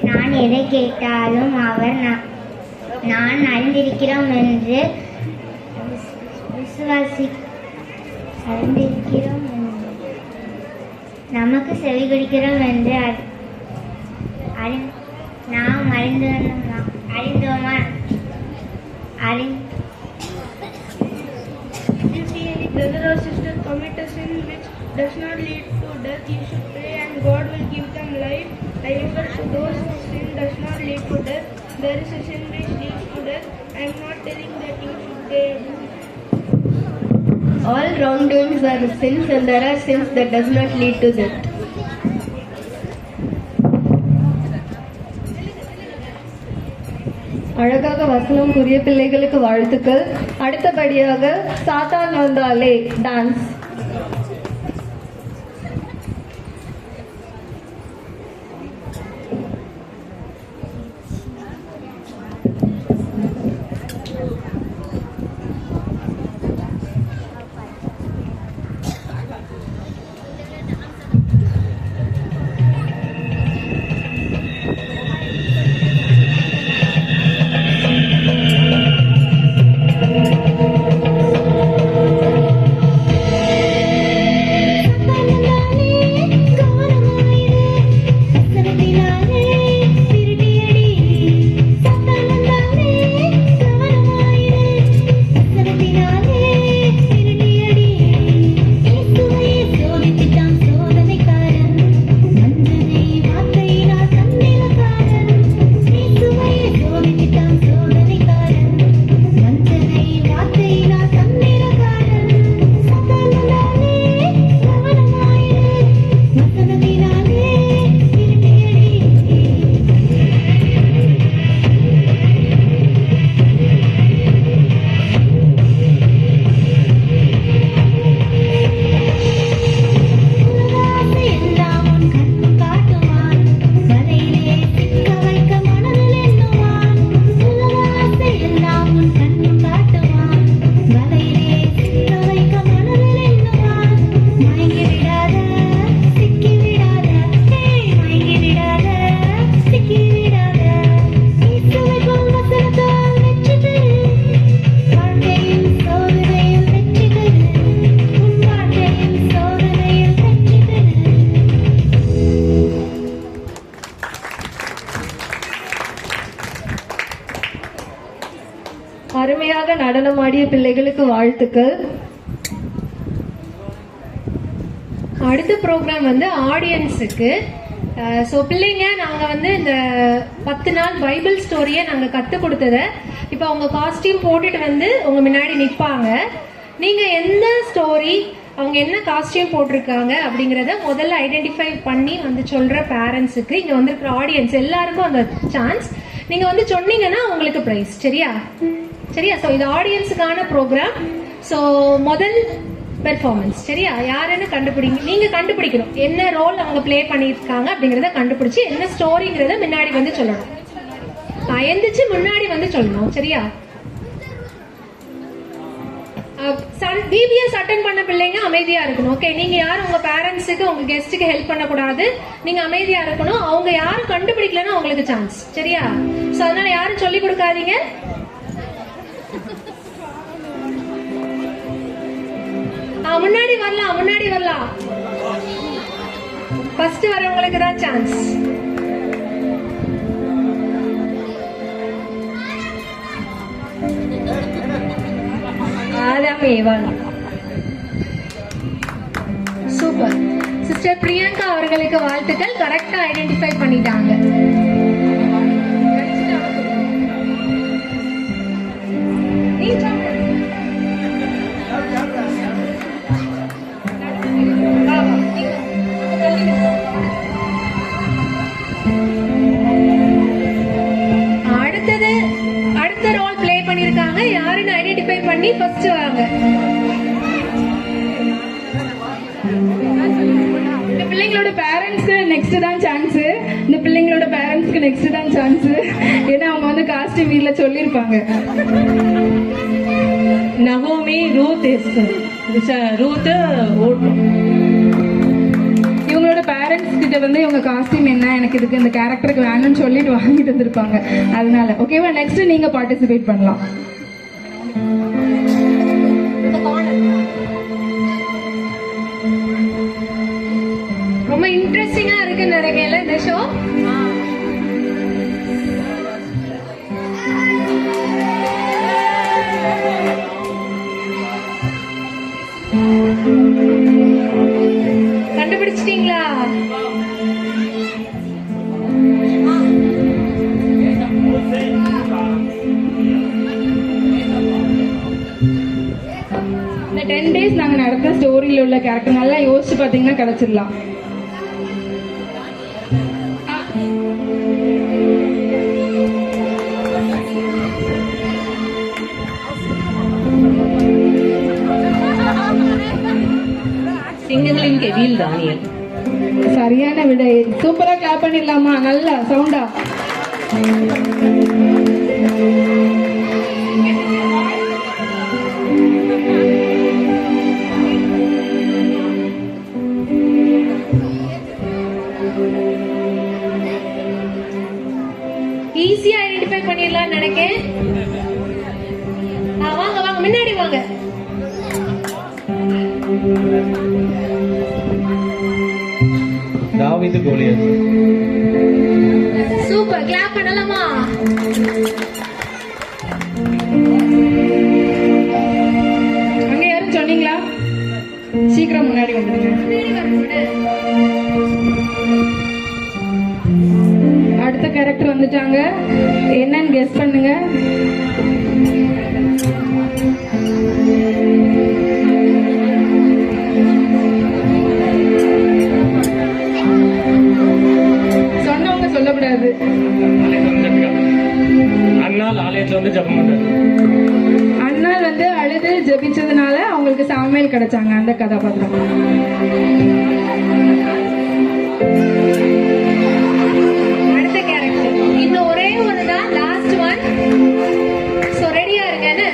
நான் எதை கேட்டாலும் அவர் நான் அறிந்திருக்கிறோம் என்று அறிந்திருக்கிறோம் நமக்கு செவி கொடுக்கிறோம் என்று நாம் அறிந்தோமா? If any brother or sister commit a sin which does not lead to death, you should pray and God will give them life. I refer to those whose sin does not lead to death. There is a sin which leads to death. I am not telling that you should pray. All wrongdoings are sins and there are sins that does not lead to death. அழகாக வசனம் கூறிய பிள்ளைகளுக்கு வாழ்த்துக்கள். அடுத்தபடியாக சாத்தான் வந்தாலே dance. அருமையாக நடனமாடிய பிள்ளைகளுக்கு வாழ்த்துக்கள். அடுத்த ப்ரோக்ராம் வந்து ஆடியன்ஸுக்கு. ஸோ பிள்ளைங்க நாங்கள் வந்து இந்த 10 நாள் பைபிள் ஸ்டோரியை நாங்கள் கற்றுக் கொடுத்ததை இப்போ அவங்க காஸ்டியூம் போட்டுட்டு வந்து உங்கள் முன்னாடி நிற்பாங்க. நீங்கள் எந்த ஸ்டோரி, அவங்க என்ன காஸ்டியூம் போட்டிருக்காங்க அப்படிங்கிறத முதல்ல ஐடென்டிஃபை பண்ணி வந்து சொல்கிற பேரண்ட்ஸுக்கு, இங்கே வந்திருக்கிற ஆடியன்ஸ் எல்லாருக்கும் அந்த சான்ஸ். நீங்கள் வந்து சொன்னீங்கன்னா உங்களுக்கு ப்ரைஸ். சரியா? ஸோ இது ஆடியன்ஸுக்கான ப்ரோக்ராம். ஸோ முதல் பெர்ஃபார்மன்ஸ். சரியா? யாருன்னு கண்டுபிடிங்க. நீங்க கண்டுபிடிக்கணும் என்ன ரோல் அவங்க பிளே பண்ணியிருக்காங்க அப்படிங்கறத கண்டுபிடிச்சு என்ன ஸ்டோரிங்கிறத முன்னாடி வந்து சொல்லணும். எந்திரிச்சு முன்னாடி வந்து சொல்லணும். சரியா? VBS அட்டென்ட் பண்ண பிள்ளைங்க அமைதியா இருக்கணும். ஓகே, நீங்க யாரும் உங்க பேரண்ட்ஸுக்கு உங்க கெஸ்ட்டுக்கு ஹெல்ப் பண்ணக்கூடாது. நீங்க அமைதியா இருக்கணும். அவங்க யாரும் கண்டுபிடிக்கலன்னா உங்களுக்கு சான்ஸ். சரியா? சோ அதனால யாரும் சொல்லி கொடுக்காதீங்க. முன்னாடி வரலாம். ஃபர்ஸ்ட் வரவங்களுக்கு தான் சான்ஸ். சூப்பர். சிஸ்டர் பிரியங்கா அவர்களுக்கு வாழ்த்துக்கள். கரெக்டா ஐடென்டிஃபை பண்ணிட்டாங்க. அடுத்த ரோல் பிளே பண்ணிருக்காங்க. யாருன்னு ஐடென்டிஃபை பண்ணி ஃபர்ஸ்ட் வாங்க. இந்த பிள்ளைங்களோட பேரண்ட்ஸ்க்கு நெக்ஸ்ட் தான் சான்ஸ். ஏன்னா அவங்க வந்து காஸ்டியூம் வீட்ல சொல்லியிருப்பாங்க. நகோமி ரூத் இவங்களோட பேரண்ட்ஸ் கிட்ட வந்து இவங்க காஸ்டியூம் என்ன, எனக்கு இதுக்கு இந்த கேரக்டருக்கு வேணும்னு சொல்லிட்டு வாங்கிட்டு வந்திருப்பாங்க. அதனால ஓகேவா, நெக்ஸ்ட் நீங்க பார்ட்டிசிபேட் பண்ணலாம். ரொம்ப இன்ட்ரெஸ்டிங்கா இருக்குன்னு நினைக்கல இந்த ஷோ. கண்டுபிடிச்சிட்டீங்களா? இந்த 10 days நாங்க நடத்த ஸ்டோரியில உள்ள கேரக்டர் நல்லா யோசிச்சு பாத்தீங்கன்னா கிடைச்சிடலாம். சிங்கங்களின் கெவியில் தானியல். சரியான விடை. சூப்பரா கிளாப் பண்ணிடலாமா? நல்லா சவுண்டா. ஈஸியா ஐடென்டிஃபை பண்ணிடலாம் நினைக்கேன். வாங்க முன்னாடி வாங்க. தாவீது கோலியத். சூப்பர், கிளாப் பண்ணலாமா? அங்க யாரும் சொன்னீங்களா? சீக்கிரம் முன்னாடி வந்துடுங்க. அடுத்த கேரக்டர் வந்துட்டாங்க. என்னன்னு கெஸ் பண்ணுங்க. சொன்னவங்க சொல்லக்கூடாது. அண்ணால் ஆலயத்துல வந்து ஜெபம் பண்றாரு. அண்ணால் வந்து அழுது ஜெபிச்சதுனால அவங்களுக்கு சாமுவேல் கிடைச்சாங்க. அந்த கதாபாத்திரம். அடுத்த கேரக்டர் இன்னும் ஒரே ஒரு தான், லாஸ்ட் ஒன். சோ ரெடியா இருங்கன்னு.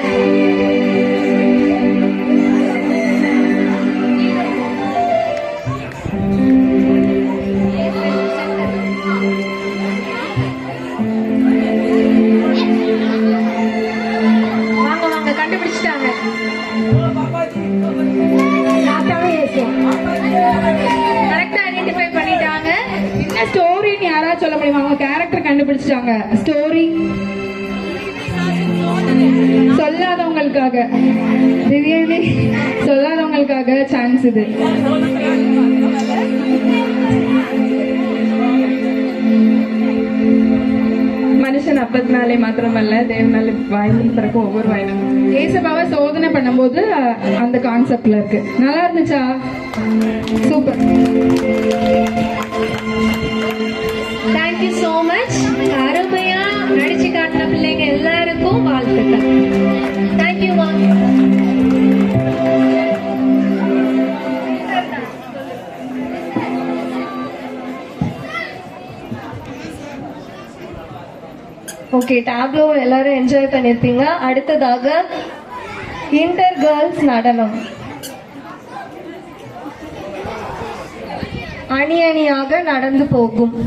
வாங்க கண்டுபிடிச்சிட்டாங்க. கரெக்டா ஐடென்டிஃபை பண்ணிட்டாங்க. என்ன ஸ்டோரின்னு யாராவது சொல்ல முடியுமா? அவங்க கேரக்டர் கண்டுபிடிச்சிட்டாங்க. ஸ்டோரி சொல்லாதவங்களுக்காக, திவ்யானி சொல்லாதவங்களுக்காக சான்ஸ் இது. மனுஷன் அப்பத்தினாலே மாத்திரமல்ல, தேவனால வாயிலும் பிறக்கும் ஒவ்வொரு வாயிலும். ஏசப்பாவை சோதனை பண்ணும்போது அந்த கான்செப்ட்ல இருக்கு. நல்லா இருந்துச்சா? சூப்பர். Thank you so much. அருமையா நடிச்சு காட்டின பிள்ளைங்க எல்லாருக்கும் வாழ்த்துக்கள். தேங்க்யூமா. ஓகே, டேப்லோ எல்லாரும் என்ஜாய் பண்ணிருப்பீங்க. அடுத்ததாக இன்டர் கேர்ள்ஸ் நடனம். அணி அணியாக நடந்து போகும்.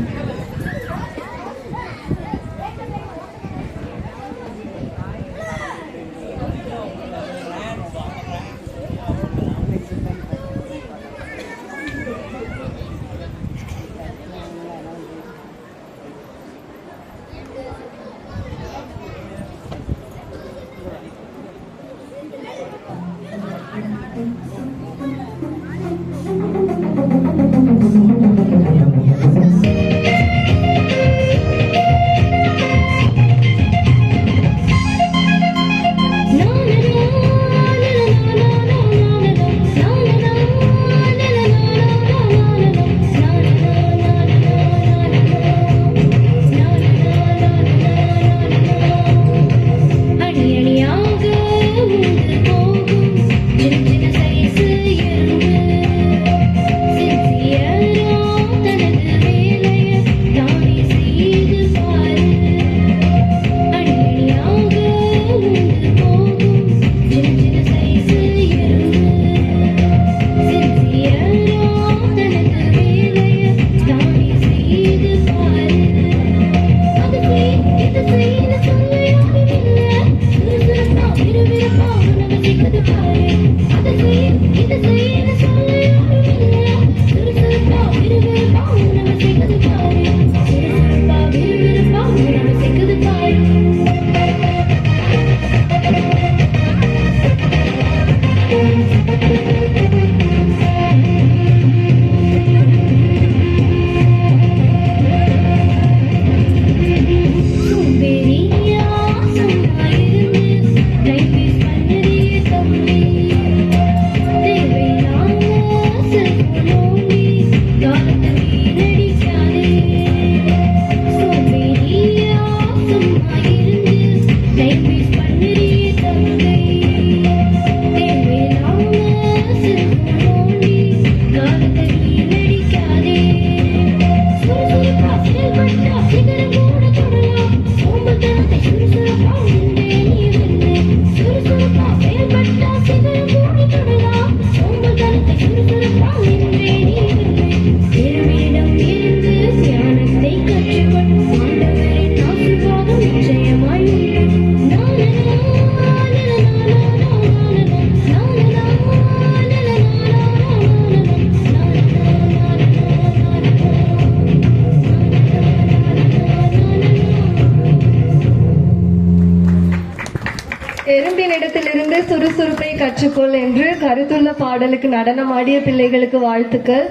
எறும்பினிடத்திலிருந்து சுறுசுறுப்பை கற்றுக்கொள் என்று கருத்துள்ள பாடலுக்கு நடனமாடிய பிள்ளைகளுக்கு வாழ்த்துக்கள்.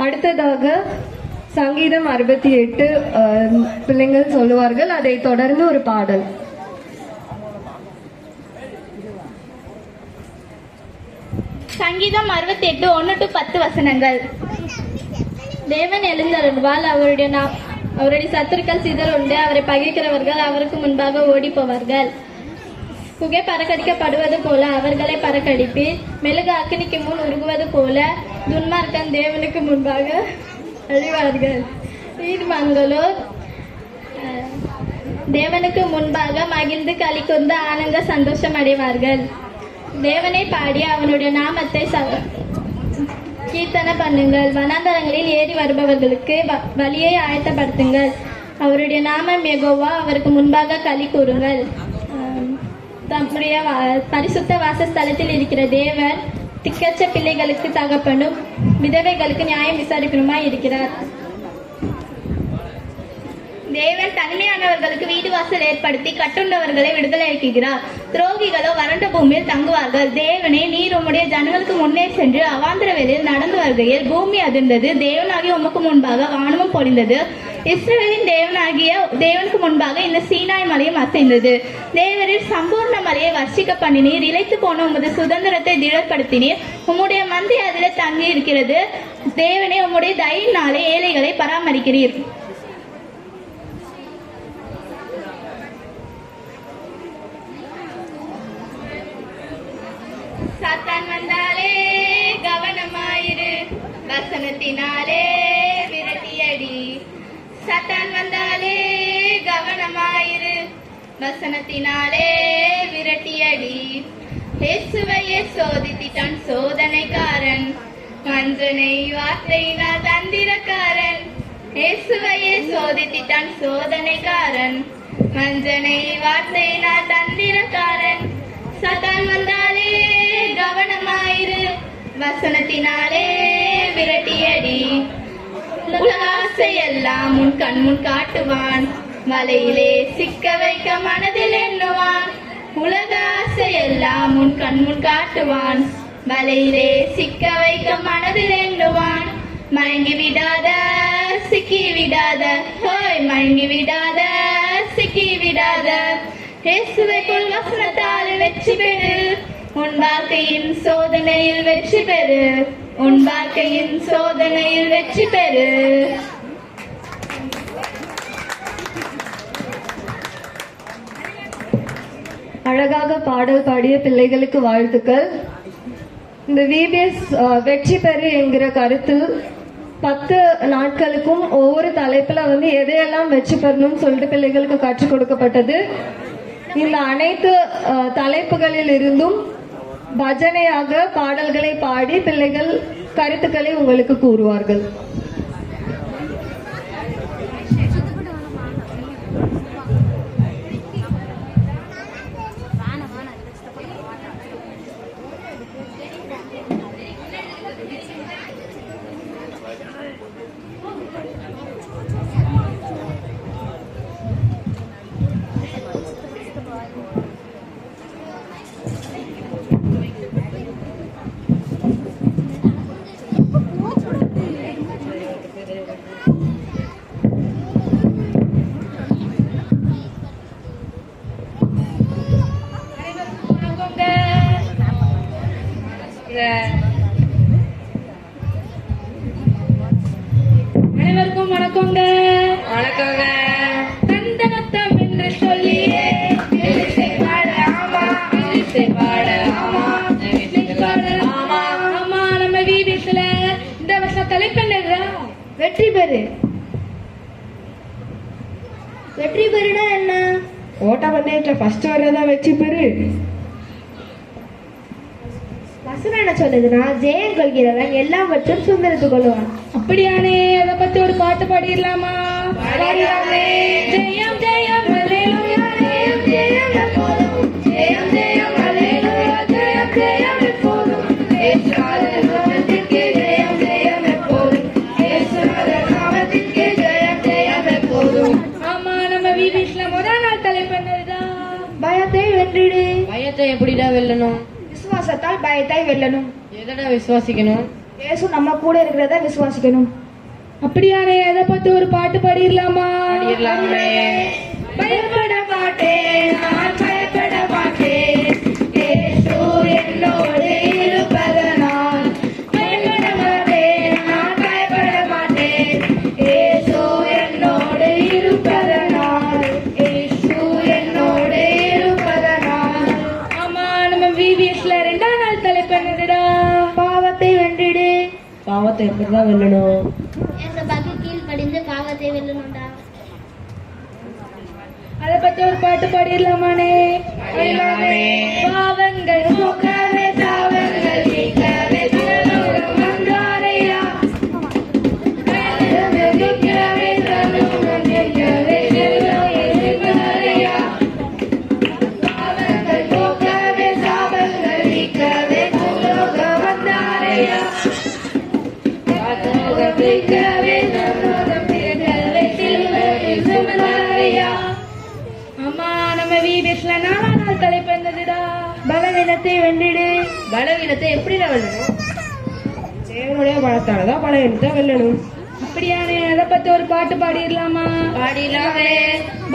அடுத்ததாக சங்கீதம் 68 பிள்ளைகள் சொல்லுவார்கள். அதை தொடர்ந்து ஒரு பாடல். சங்கீதம் 68 1 to 10 வசனங்கள். தேவன் எழுந்தருள்வாள், அவருடைய சத்துருக்கள் சிதறுண்டு, அவரை பகைக்கிறவர்கள் அவருக்கு முன்பாக ஓடி போவார்கள். புகை பறக்கடிக்கப்படுவது போல அவர்களை பறக்கடிப்பீர், மெழுகு அக்கினிக்கு முன் உருகுவது போல துன்மார்க்கன் தேவனுக்கு முன்பாக அழிவார்கள். நீதிமான்களோ தேவனுக்கு முன்பாக மகிழ்ந்து களி கூர்ந்து ஆனந்த சந்தோஷம் அடைவார்கள். தேவனை பாடி அவனுடைய நாமத்தை கீர்த்தனை பண்ணுங்கள். வனாந்தரங்களில் ஏறி வருபவர்களுக்கு வழியை ஆயத்தப்படுத்துங்கள். அவருடைய நாமம் யெகோவா, அவருக்கு முன்பாக களி கூறுங்கள். தம்முடைய பரிசுத்த வாசஸ்தலத்தில் இருக்கிற தேவன் திக்கச்ச பிள்ளைகளுக்கு தகப்பனும் விதவைகளுக்கு நியாயம் விசாரிப்பனுமாய் இருக்கிறார். தேவன் தனிமையானவர்களுக்கு வீடு வாசல் ஏற்படுத்தி கட்டுண்டவர்களை விடுதலையாக்குகிறார். துரோகிகளோ வறண்ட பூமியில் தங்குவார்கள். தேவனே, நீர் உம்முடைய ஜனங்களுக்கு முன்னே சென்று அவாந்திர வெளியில் நடந்து வருகையில் பூமி அதிர்ந்தது. தேவனாகிய உமக்கு முன்பாக வானமும் பொழிந்தது. இஸ்ரவேலின் தேவனுக்கு முன்பாக இந்த சீனாய் மலையும் அசைந்தது. தேவரில் சம்பூர்ண மலையை வர்ஷிக்க பண்ணினீர். இழைத்து போன உமது சுதந்திரத்தை திடப்படுத்தினீர். உம்முடைய மந்தை அதிலே தங்கி இருக்கிறது. தேவனே, உம்முடைய தயினாலே ஏழைகளை பராமரிக்கிறீர். சாத்தான் வந்தாலே கவனமாயிரு, வசனத்தினாலே விரட்டியடி. சாத்தான் வந்தாலே கவனமாயிரு, வசனத்தினாலே விரட்டியடி. இயேசுவையே சோதித்திட்டான் சோதனைக்காரன் வஞ்சனை வார்த்தையினால் தந்திரக்காரன் இயேசுவையே சோதித்திட்டான் சோதனைக்காரன் வஞ்சனை வார்த்தையினால் தந்திரக்காரன் சத்தான் வந்தாலே கவனமாயிரு வசனத்தினாலே விரட்டியடி உலகாசை எல்லாம் உன் கண் முன் காட்டுவான் வலையிலே சிக்க வைக்க மனதில் எண்ணுவான் உலக ஆசை எல்லாம் உன் கண் முன் காட்டுவான் வலையிலே சிக்க வைக்க மனதில் எண்ணுவான் மயங்கி விடாத சிக்கி விடாத ஹோய் மயங்கி விடாத சிக்கி விடாத இயேசுவைக்குள் வசனத்தால் வெற்றி பெறு உன் வாழ்க்கையின் சோதனையில் வெற்றி பெறு உன் வாழ்க்கையின் சோதனையில் வெற்றி பெறு. அழகாக பாடல் பாடிய பிள்ளைகளுக்கு வாழ்த்துக்கள். இந்த விபிஎஸ் வெற்றி பெறு என்கிற கருத்தில் 10 நாட்களுக்கும் ஒவ்வொரு தலைப்புல எதையெல்லாம் வெற்றி பெறணும்னு சொல்லிட்டு பிள்ளைகளுக்கு கற்றுக் கொடுக்கப்பட்டது. இந்த அனைத்து தலைப்புகளில் இருந்தும் பஜனையாக பாடல்களை பாடி பிள்ளைகள் கருத்துக்களை உங்களுக்கு கூறுவார்கள். அனைவருக்கும் வணக்கங்க. வணக்கங்க. தந்தனத்தம் என்று சொல்லியே ஆமா நம்ம விபிஎஸ்ல இந்த வருஷம் தலைப்பு என்னடா? வெற்றி பெறு. வெற்றி பெறுனா என்ன? ஓட்ட பந்தயத்துல ஃபர்ஸ்ட் வர்றதா வெற்றி பெறு. வசனம் என்ன சொல்லுதுன்னா, ஜெயம் கொள்கிறவன் எல்லாவற்றும் சுதந்திரத்துக் கொள்வான். அப்படியானே? அதை பத்தி ஒரு பாட்டு பாடிடலாமா? பாடிடலாமே. ஜெயம் ஜெயம் அல்லேலூயா ஜெயம் ஜெயம் எப்போதும் ஜெயம் ஜெயம் அல்லேலூயா ஜெயம் ஜெயம் எப்போதும் இயேசுநாதர் நாமத்திற்கே ஜெயம் ஜெயம் எப்போதும் இயேசுநாதர் நாமத்திற்கே ஜெயம் ஜெயம் எப்போதும். ஆமா நம்ம விபிஎஸ்ல முதல் நாள் தலைப்பு என்னதுடா? பயத்தை வென்றிடு. பயத்தை எப்படிடா வெல்லணும்? விசுவாசத்தால் பயத்தை வெல்லணும். எதடா விசுவாசிக்கணும்? இயேசு நம்ம கூட இருக்கிறத விசுவாசிக்கணும். அப்படியானே? அதை பத்தி ஒரு பாட்டு பாடிடலாமா? பயப்பட மாட்டேன் நான் பயப்பட மாட்டேன் இயேசு என்னோடு இருப்பதனால் பயப்பட மாட்டேன் நான் பயப்பட மாட்டேன் இயேசு என்னோடு இருப்பதனால் இயேசு என்னோடு இருப்பதனால். ஆமா நம்ம விபிஎஸ்ல ரெண்டாம் நாள் தலைப்பு என்னதுடா? பாவத்தை வென்றிடு. பாவத்தை எப்படிதான் வெல்லணும்? ஏசப்பாக்கு கீழ்ப்படிந்து பாவத்தை வெல்லணும்டா. அதை பத்தி ஒரு பாட்டு பாடிடலாமானே? பாவங்கள் போக்கவே தாவங்கள் நீக்கவே பரலோகம் வந்தாரையா மிகவே தருணம் நிற்கவே செல்வாரையா பாவங்கள் போக்கவே தாவங்கள் நீக்கவே பரலோகம் வந்தாரையா பரலோகம் நீக்கவே தருணம் நிற்கவே செல்வாரையா. அம்மா நம்ம விபிஎஸ்ல நாலாம் நாள் தலைப்பு என்னதுடா? பலவீனத்தை வென்றிடு. பலவீனத்தை எப்படிடா வெல்லணும்? தேவனுடைய பலத்தாலதான் பலவீனத்தை வெல்லணும். அப்படியானே? அதை பத்தி ஒரு பாட்டு பாடிடலாமா? பாடிடலாமே.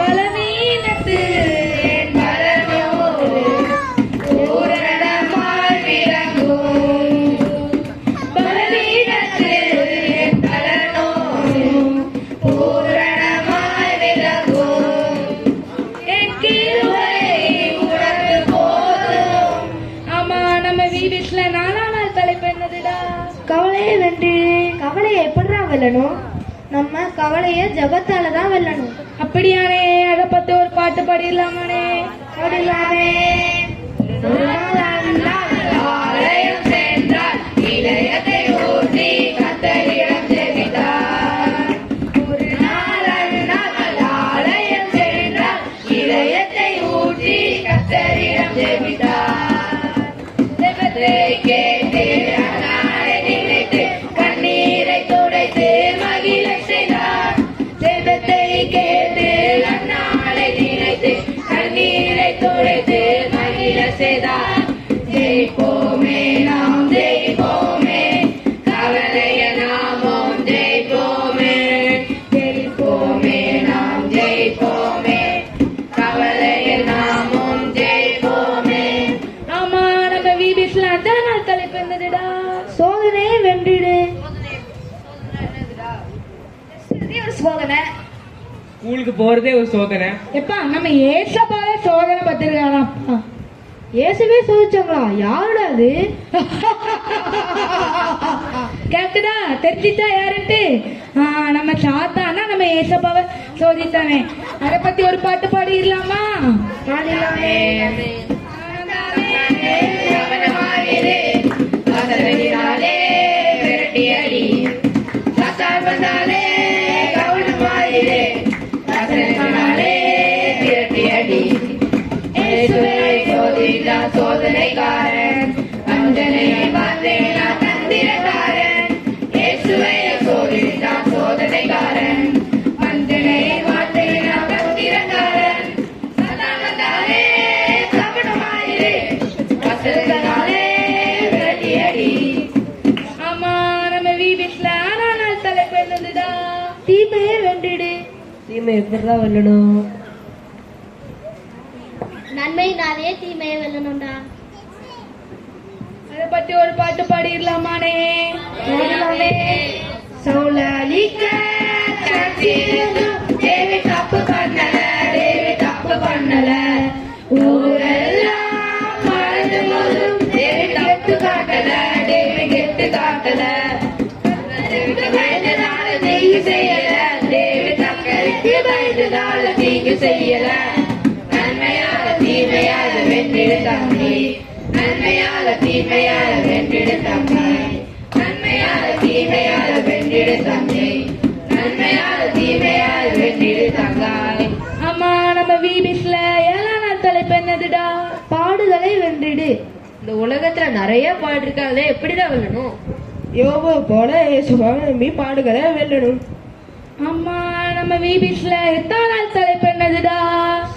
பலவீனத்து என் பலனோடு பூரணமாய் விளங்கும். பலவீனத்து என் பலனோடு பூரணமாய் விளங்கும். என் கிருபை உனக்கு போதும். ஆமா நம்ம விபிஎஸ்ல நாலாம் நாள் தலைப்பு என்னதுடா? கவலையை வென்றிடு. கவலையை எப்படிடா வெல்லணும்? நம்ம கவலையை ஜபத்தால தான் வெல்லணும். அப்படியானே? அதை பத்தி ஒரு பாட்டு பாடிடலாமானே? பாடிடலாமே. ஒரு நாள் அதே ஒரு சோதனை. ஸ்கூலுக்கு போறதே ஒரு சோதனை. எப்பா நம்ம ஏசப்பாவே சோதனை பத்திருக்காராப்பா. இயேசுவே சோதிச்சாங்களா? யாருடா அது? கேக்குதா? தெரிஞ்சிட்டா யாருன்ட்டு? நம்ம சாத்தானா நம்ம ஏசப்பாவை சோதித்தானே. அதை பத்தி ஒரு பாட்டு பாடிடலாமா? பாடிடலாமே. சோதனைக்காரன் வஞ்சனையை பார்த்தேனா தந்திரக்காரன். இயேசுவை சோதித்தான் சோதனைக்காரன் வஞ்சனையை பார்த்தேனா தந்திரக்காரன். சதான் வந்தாலே கவனமாயிரு, வசனத்தாலே விரட்டியடி. ஆமா, நம்ம வீட்டுல ஆனால் தலைப்பு என்னதுடா? தீமையே வென்றிடு. தீமை எப்படிதான் வெல்லணும்? நன்மையினாலே தீமையை வெல்லணும்டா. அதை பத்தி ஒரு பாட்டு பாடிடலாமானே? சௌலாலிக்க தேவி தப்பு பண்ணல, தேவி தப்பு பண்ணல, ஊரெல்லாம் மறந்து போதும் தேவி தப்பு காட்டல, தேவி கெட்டு காட்டல. பயந்ததால தீங்கு செய்யல, தேவி தக்கருக்கு பயந்ததால தீங்கு செய்யல. நன்மையால தீமையால வென்றிடு தம்பி, நன்மையால தீமையால வென்றிடு தம்பி, நன்மையால தீமையால வென்றிடு தம்பி, நன்மையால தீமையால வென்றிடு தங்காய். ஆமா, நம்ம வீபிஸ்ல 7ஆம் நாள் தலைப்பு என்னதுடா? பாடுதலை வென்றிடு. இந்த உலகத்துல நிறைய பாடு இருக்காங்களே, எப்படிதான் வெல்லணும்? யோபு போல இயேசுவாவை நம்பி பாடுகளை வெல்லணும். ஆமா, நம்ம வீபிஸ்ல 8ஆம் நாள் தலைப்பு என்னதுடா?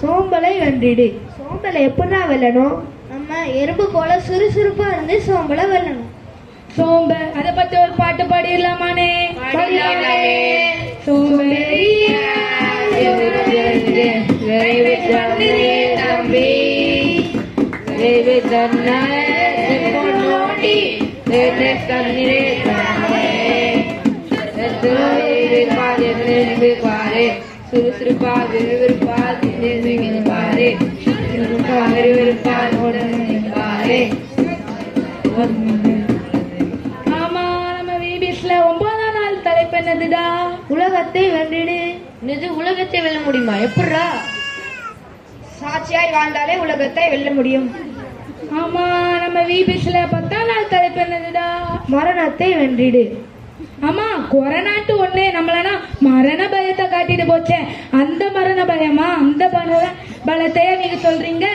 சோம்பலை வென்றிடு. சோம்பலை எப்படிதான் வெல்லணும்? நம்ம எறும்பு போல சுறுசுறுப்பா இருந்து சோம்பலை வெல்லணும். சோம்ப, அதை பத்தி ஒரு பாட்டு பாடிடலாமானே? சோம்பேறியா தம்பி, சுறுசுறுப்பா விறுவிறுப்பா பாரு, விறுவிறுப்பா பாரு. ஆமா, நம்ம வீபிஸ்ல 9ஆம் நாள் தலைப்பு என்னதுடா? உலகத்தை வென்றிடு. இது உலகத்தை வெல்ல முடியுமா? எப்படா? சாட்சியாய் வாழ்ந்தாலே உலகத்தை வெல்ல முடியும். ஆமா, நம்ம வீபிஸ்ல 10ஆம் நாள் தலைப்பு என்னதுடா? மரணத்தை வென்றிடு. ஆமா, கொரோனாட்டு ஒண்ணு நம்மளனா மரண பயத்தை காட்டிட்டு போச்சே, அந்த மரண பயமா? அந்த பலத்தையா நீங்க சொல்றீங்க?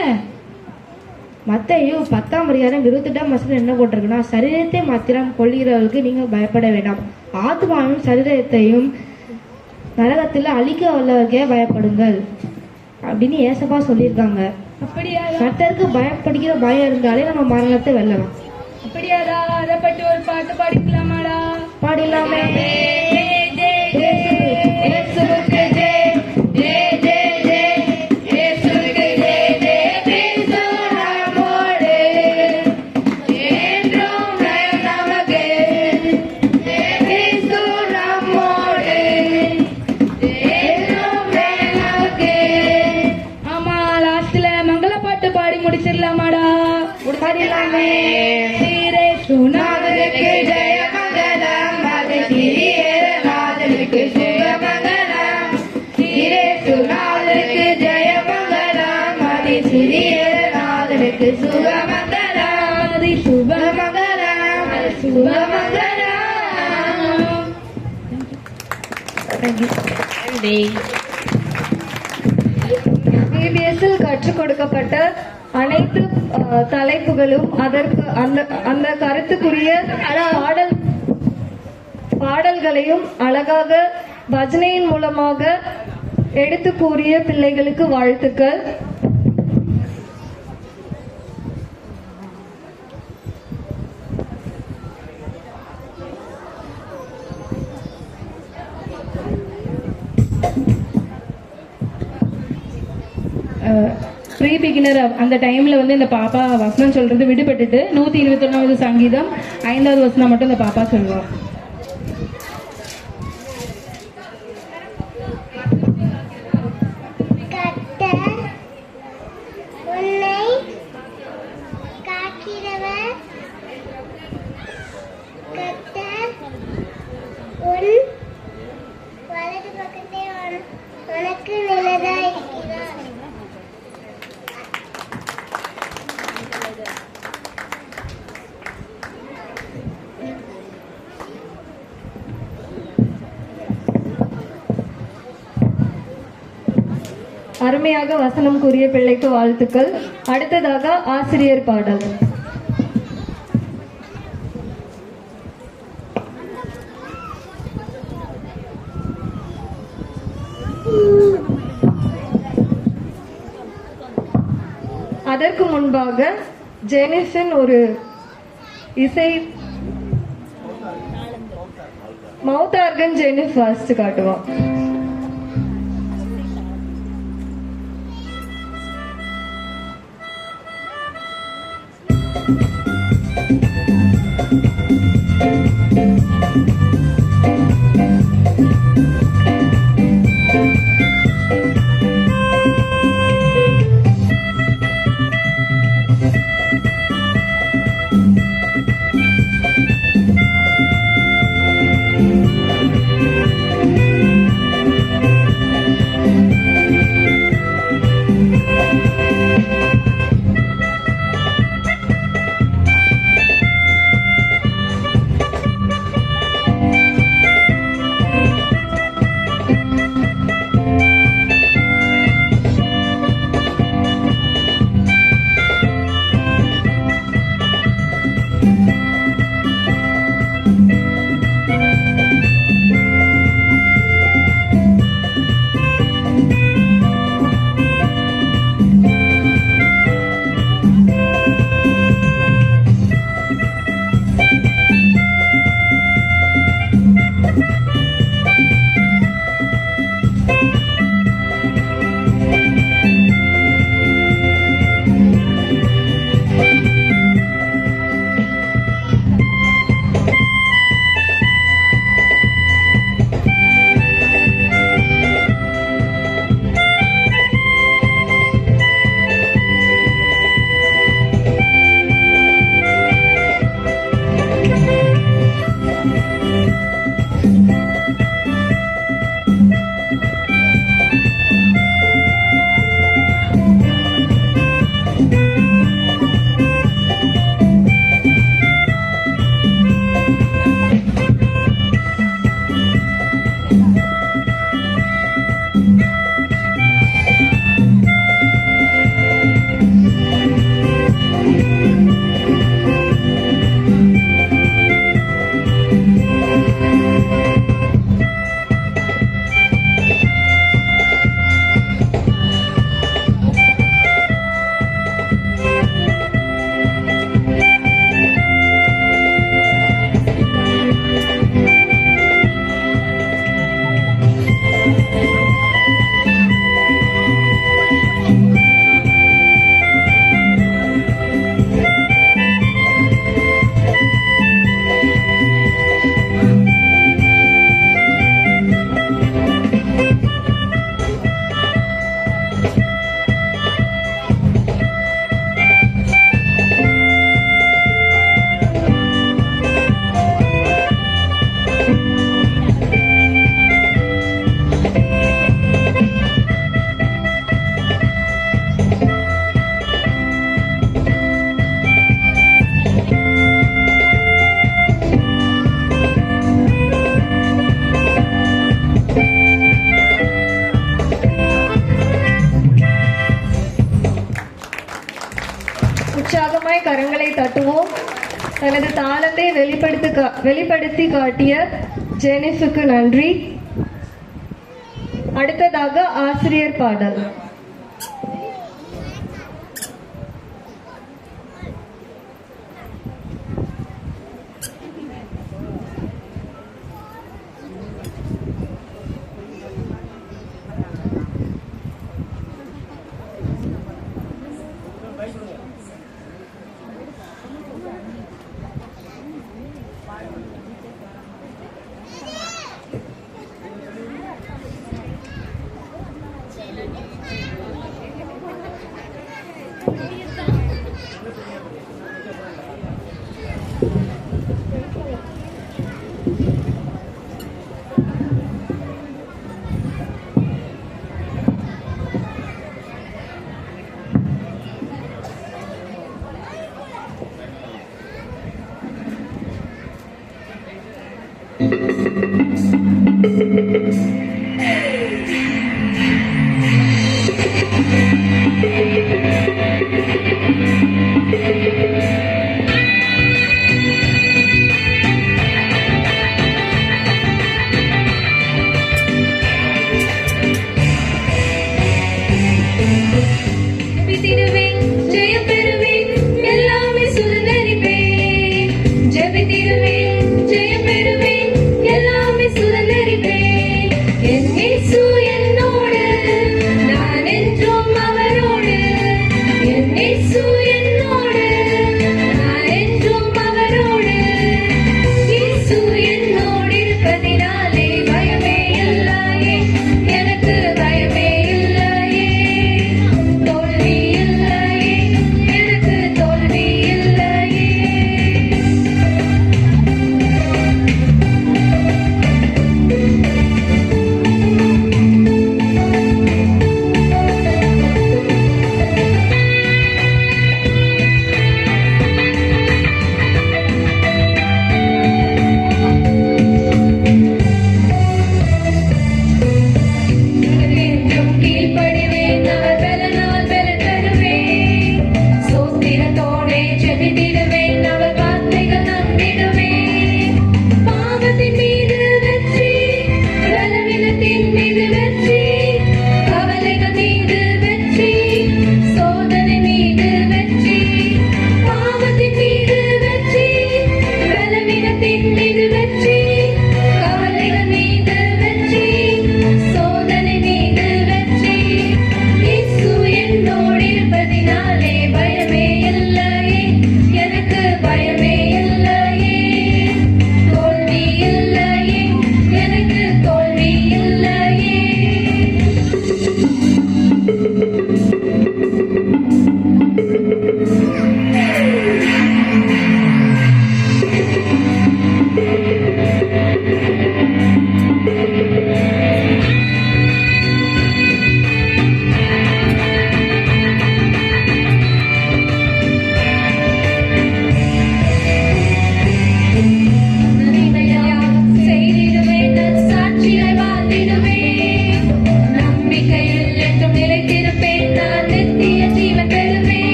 மத்தேயு 10ஆம் அதிகாரம் 28ஆம் வசனம் என்ன போட்டிருக்குன்னா, சரீரத்தை மாத்திரம் கொள்கிறவர்களுக்கு நீங்க பயப்பட வேண்டாம், ஆத்மாவையும் சரீரத்தையும் நரகத்தில் அழிக்க வல்லவர்களே பயப்படுங்கள் அப்படின்னு ஏசப்பா சொல்லியிருக்காங்க. அப்படியா? கர்த்தருக்கு பயப்படுகிற பயம் இருந்தாலே நம்ம மரணத்தை வெல்லலாம். அப்படியாடா? அதை பற்றி ஒரு பாட்டு பாடிக்கலாமாடா? பாடிடலாமே. ஆமா, லாஸ்ட்ல மங்கள பாட்டு பாடி முடிச்சிடலாமாடா? பாடிடலாமே. சுனாதனுக்கு ஜெய மங்களம், அது சிறியேரநாதனுக்கு சுகமங்கலம். சுனாதனுக்கு ஜெய மங்களம், அது சிறியேரநாதனுக்கு சுகமங்கலம். அது சுபமங்கலம், அது சுபமங்கலம். VBSல் கற்றுக் கொடுக்கப்பட்ட அனைத்து தலைப்புகளும் அதற்கு அந்த கருத்துக்குரிய பாடல்களையும் அழகாக பஜனையின் மூலமாக எடுத்து கூறிய பிள்ளைகளுக்கு வாழ்த்துக்கள். ப்ரீ பிகினர் அந்த டைம்ல வந்து இந்த பாப்பா வசனம் சொல்றது விடுபட்டுட்டு 121வது சங்கீதம் 5வது வசனம் மட்டும் இந்த பாப்பா சொல்லுவோம். உனக்கு நிலதாயிருக்கிறார். அருமையாக வசனம் கூறிய பிள்ளைக்கு வாழ்த்துக்கள். அடுத்ததாக ஆசிரியர் பாடல். அதற்கு முன்பாக ஜெனிஃபின் ஒரு இசை மவுத் ஆர்கன் ஜெனிஃப் ஃபர்ஸ்ட் காட்டுவான். உற்சாகமாய் கரங்களை தட்டுவோம். தனது தாளத்தை வெளிப்படுத்தி காட்டிய ஜெனிஃபுக்கு நன்றி. அடுத்ததாக ஆசிரியர் பாடல்.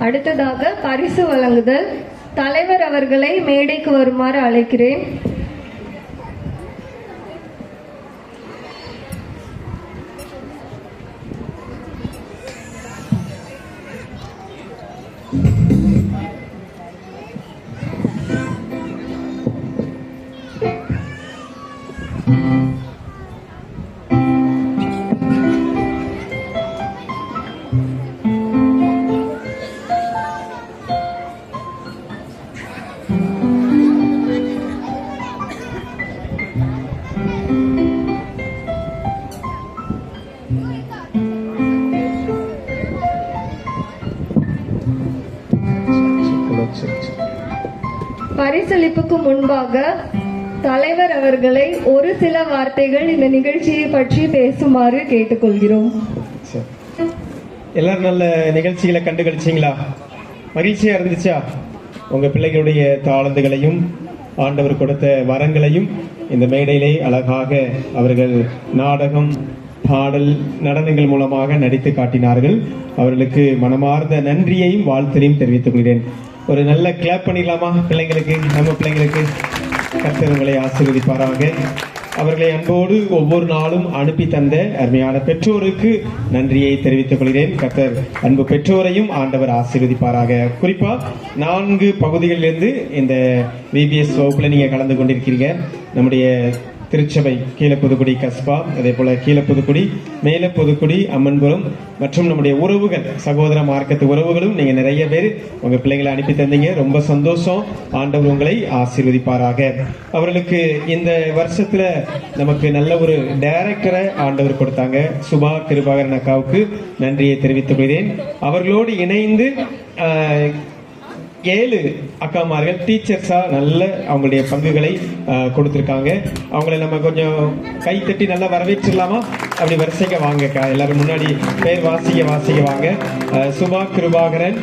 அடுத்ததாக பரிசு வழங்குதல். தலைவர் அவர்களை மேடைக்கு வருமாறு அழைக்கிறேன். பரிசளிப்புக்கு முன்பாக தலைவர் அவர்களை ஒரு சில வார்த்தைகள் இந்த நிகழ்ச்சியை பற்றி பேசுமாறு கேட்டுக்கொள்கிறோம். எல்லாரும் நல்ல நிகழ்ச்சிகளை கண்டு கழிச்சிங்களா? மகிழ்ச்சியா இருந்துச்சா? உங்க பிள்ளைகளுடைய தாளந்துகளையும் ஆண்டவர் கொடுத்த வரங்களையும் இந்த மேடையிலே அழகாக அவர்கள் நாடகம், பாடல், நடனங்கள் மூலமாக நடித்து காட்டினார்கள். அவர்களுக்கு மனமார்ந்த நன்றியையும் வாழ்த்தையும் தெரிவித்துக் கொள்கிறேன். ஒரு நல்ல கிளாப் பண்ணிடலாமா பிள்ளைங்களுக்கு? நம்ம பிள்ளைங்களுக்கு கர்த்தர் உங்களை ஆசீர்வதிப்பாராக. அவர்களை அன்போடு ஒவ்வொரு நாளும் அனுப்பி தந்த அருமையான பெற்றோருக்கு நன்றியை தெரிவித்துக் கொள்கிறேன். கர்த்தர் அன்பு பெற்றோரையும் ஆண்டவர் ஆசீர்வதிப்பாராக. குறிப்பா 4 பகுதிகளிலிருந்து இந்த விபிஎஸ் வகுப்புல நீங்க கலந்து கொண்டிருக்கிறீங்க. நம்முடைய திருச்சபை கீழப்புதுக்குடி கஸ்பா, அதே போல கீழப்புதுக்குடி, மேலப்புதுக்குடி, அம்மன்புரம் மற்றும் நம்முடைய உறவுகள், சகோதர மார்க்கத்து உறவுகளும் நீங்க நிறைய பேர் உங்க பிள்ளைங்களை அனுப்பி தந்தீங்க. ரொம்ப சந்தோஷம். ஆண்டவர் உங்களை ஆசீர்வதிப்பாராக. அவர்களுக்கு இந்த வருஷத்துல நமக்கு நல்ல ஒரு டைரக்டரை ஆண்டவர் கொடுத்தாங்க. சுபா கிருபாகரன் அக்காவுக்கு நன்றியை தெரிவித்துக் கொள்கிறேன். அவர்களோடு இணைந்து 7 அக்காமார்கள் டீச்சர்ஸா நல்ல அவங்களுடைய பங்குகளை கொடுத்திருக்காங்க. அவங்களை நம்ம கொஞ்சம் கை தட்டி நல்லா வரவேற்றிடலாமா? அப்படி வரிசைக்க வாங்கக்கா, எல்லாரும் முன்னாடி பேர் வாசிக்க வாங்க. சுபா கிருபாகரன்,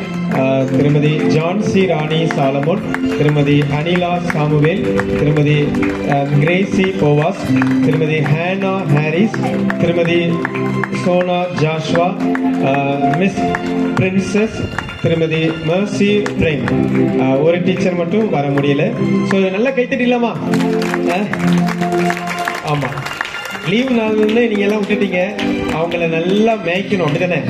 திருமதி ஜான்சி ராணி சாலமோன், திருமதி அனிலா சாமுவேல், திருமதி கிரேசி போவாஸ், திருமதி ஹேனா ஹாரிஸ், திருமதி சோனா ஜாஷ்வா, மிஸ் பிரின்சஸ், திருமதி மர்சி பிரேம். ஒரு டீச்சர் மட்டும் வர முடியல. ஸோ நல்லா கைத்தட்டிடலாமா? ஆமா, லீவு நாள்ல நீங்க எல்லாம் விட்டுட்டீங்க. அவங்கள நல்லா மேய்க்கணும், அப்படிதானே?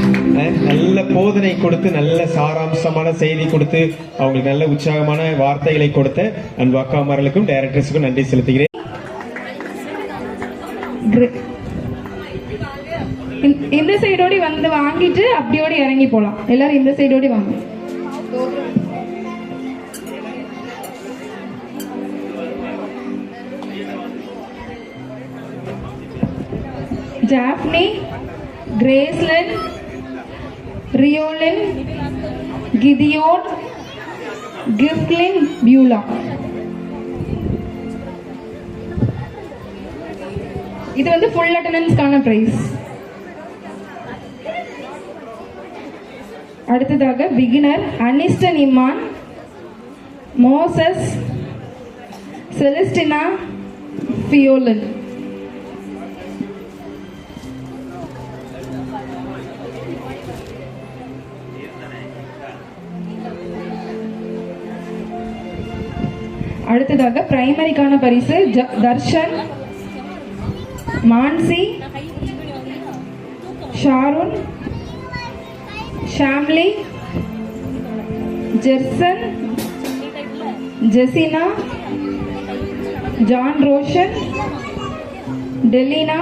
நல்ல போதனை கொடுத்து, நல்ல சாராம்சமான செய்தி கொடுத்து, அவங்களுக்கு நல்ல உற்சாகமான வார்த்தைகளை கொடுத்த அன்பு அக்காமார்களுக்கும் டைரக்டர்ஸுக்கும் நன்றி செலுத்துகிறேன். இந்த சைடோடி வந்து வாங்கிட்டு அப்படியோடி இறங்கி போலாம். எல்லாரும் இந்த சைடோடி வாங்க. Jaffny, Gracelin, Riolin, Gideon, Giftlin, Beulah. இது வந்து ஃபுல் அட்டெண்டன்ஸ்க்கான பிரைஸ். அடுத்ததாக beginner Aniston Iman, Moses, Celestina, பியோலன். அடுத்ததாக பிரைமரிக்கான பரிசு Darshan, Mansi, Sharun, Shamli, Jerson, Jessina, John Roshan, Delina,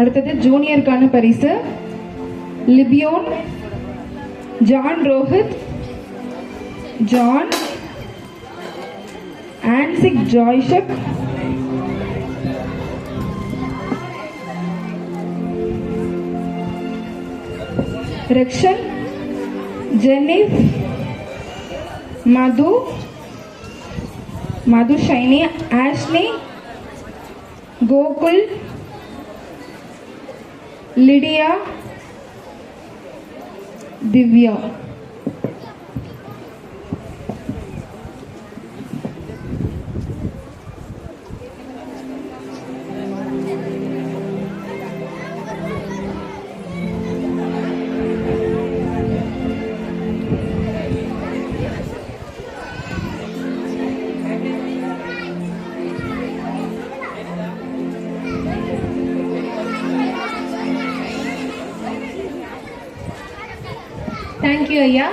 அடுத்தது ஜூனியருக்கான பரிசு லிபியோன், ஜான் ரோஹித், ஜான், ஆன்சிக் ஜாய்ஷக், Rakshan, Jenif, Madhu, Shiny, Ashley, Gokul, Lydia, Divya. Thank you ஐயா.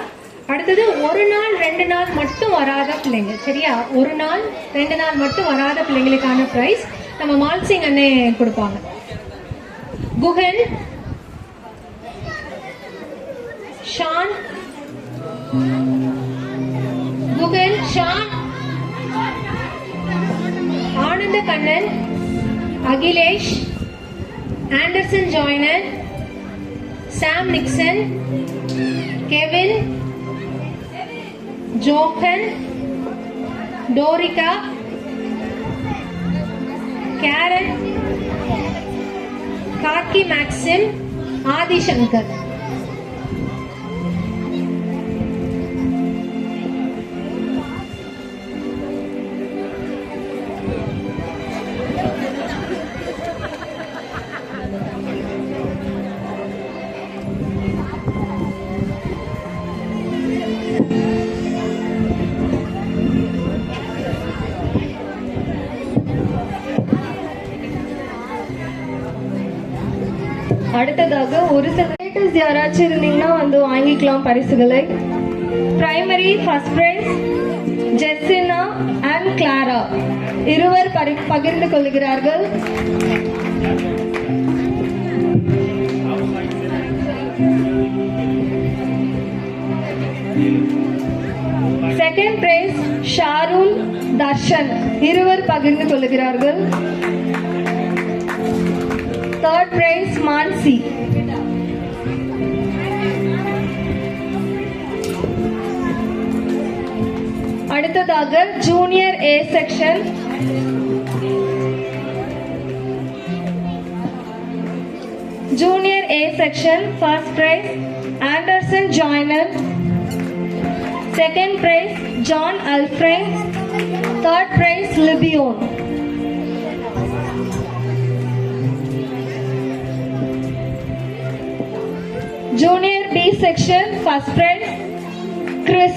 அடுத்தது ஒரு நாள் 2 நாள் மட்டும் வராத பிள்ளைங்க, சரியா? ஒரு நாள் 2 நாள் மட்டும் வராத பிள்ளைங்களுக்கான பிரைஸ் நம்ம மால்சிங் அண்ணே கொடுப்பாங்க. Guhan, Shawn, Guhan, Shan, Anandha Kannan, Akhilesh, Anderson Joyner, Sam Nixon, Kevin, Johan, டோரிகா, கேரன், கார்கி மேக்சிம், ஆதிசங்கர். அடுத்ததாக ஒரு சில ரிலேட்டிவ்ஸ் யாராச்சும் இருந்தீங்கன்னா வந்து வாங்கிக்கலாம் பரிசுகளை. Primary first prize Jessina and Clara இருவர் பகிர்ந்து கொள்கிறார்கள். செகண்ட் பிரைஸ் ஷாரூன் தர்ஷன் இருவர் பகிர்ந்து கொள்கிறார்கள். Third prize Mansi. அடுத்ததாக junior A section. Junior A section first prize Anderson Joyner. Second prize John Alfren. Third prize Libion. Junior B section first prize Chris.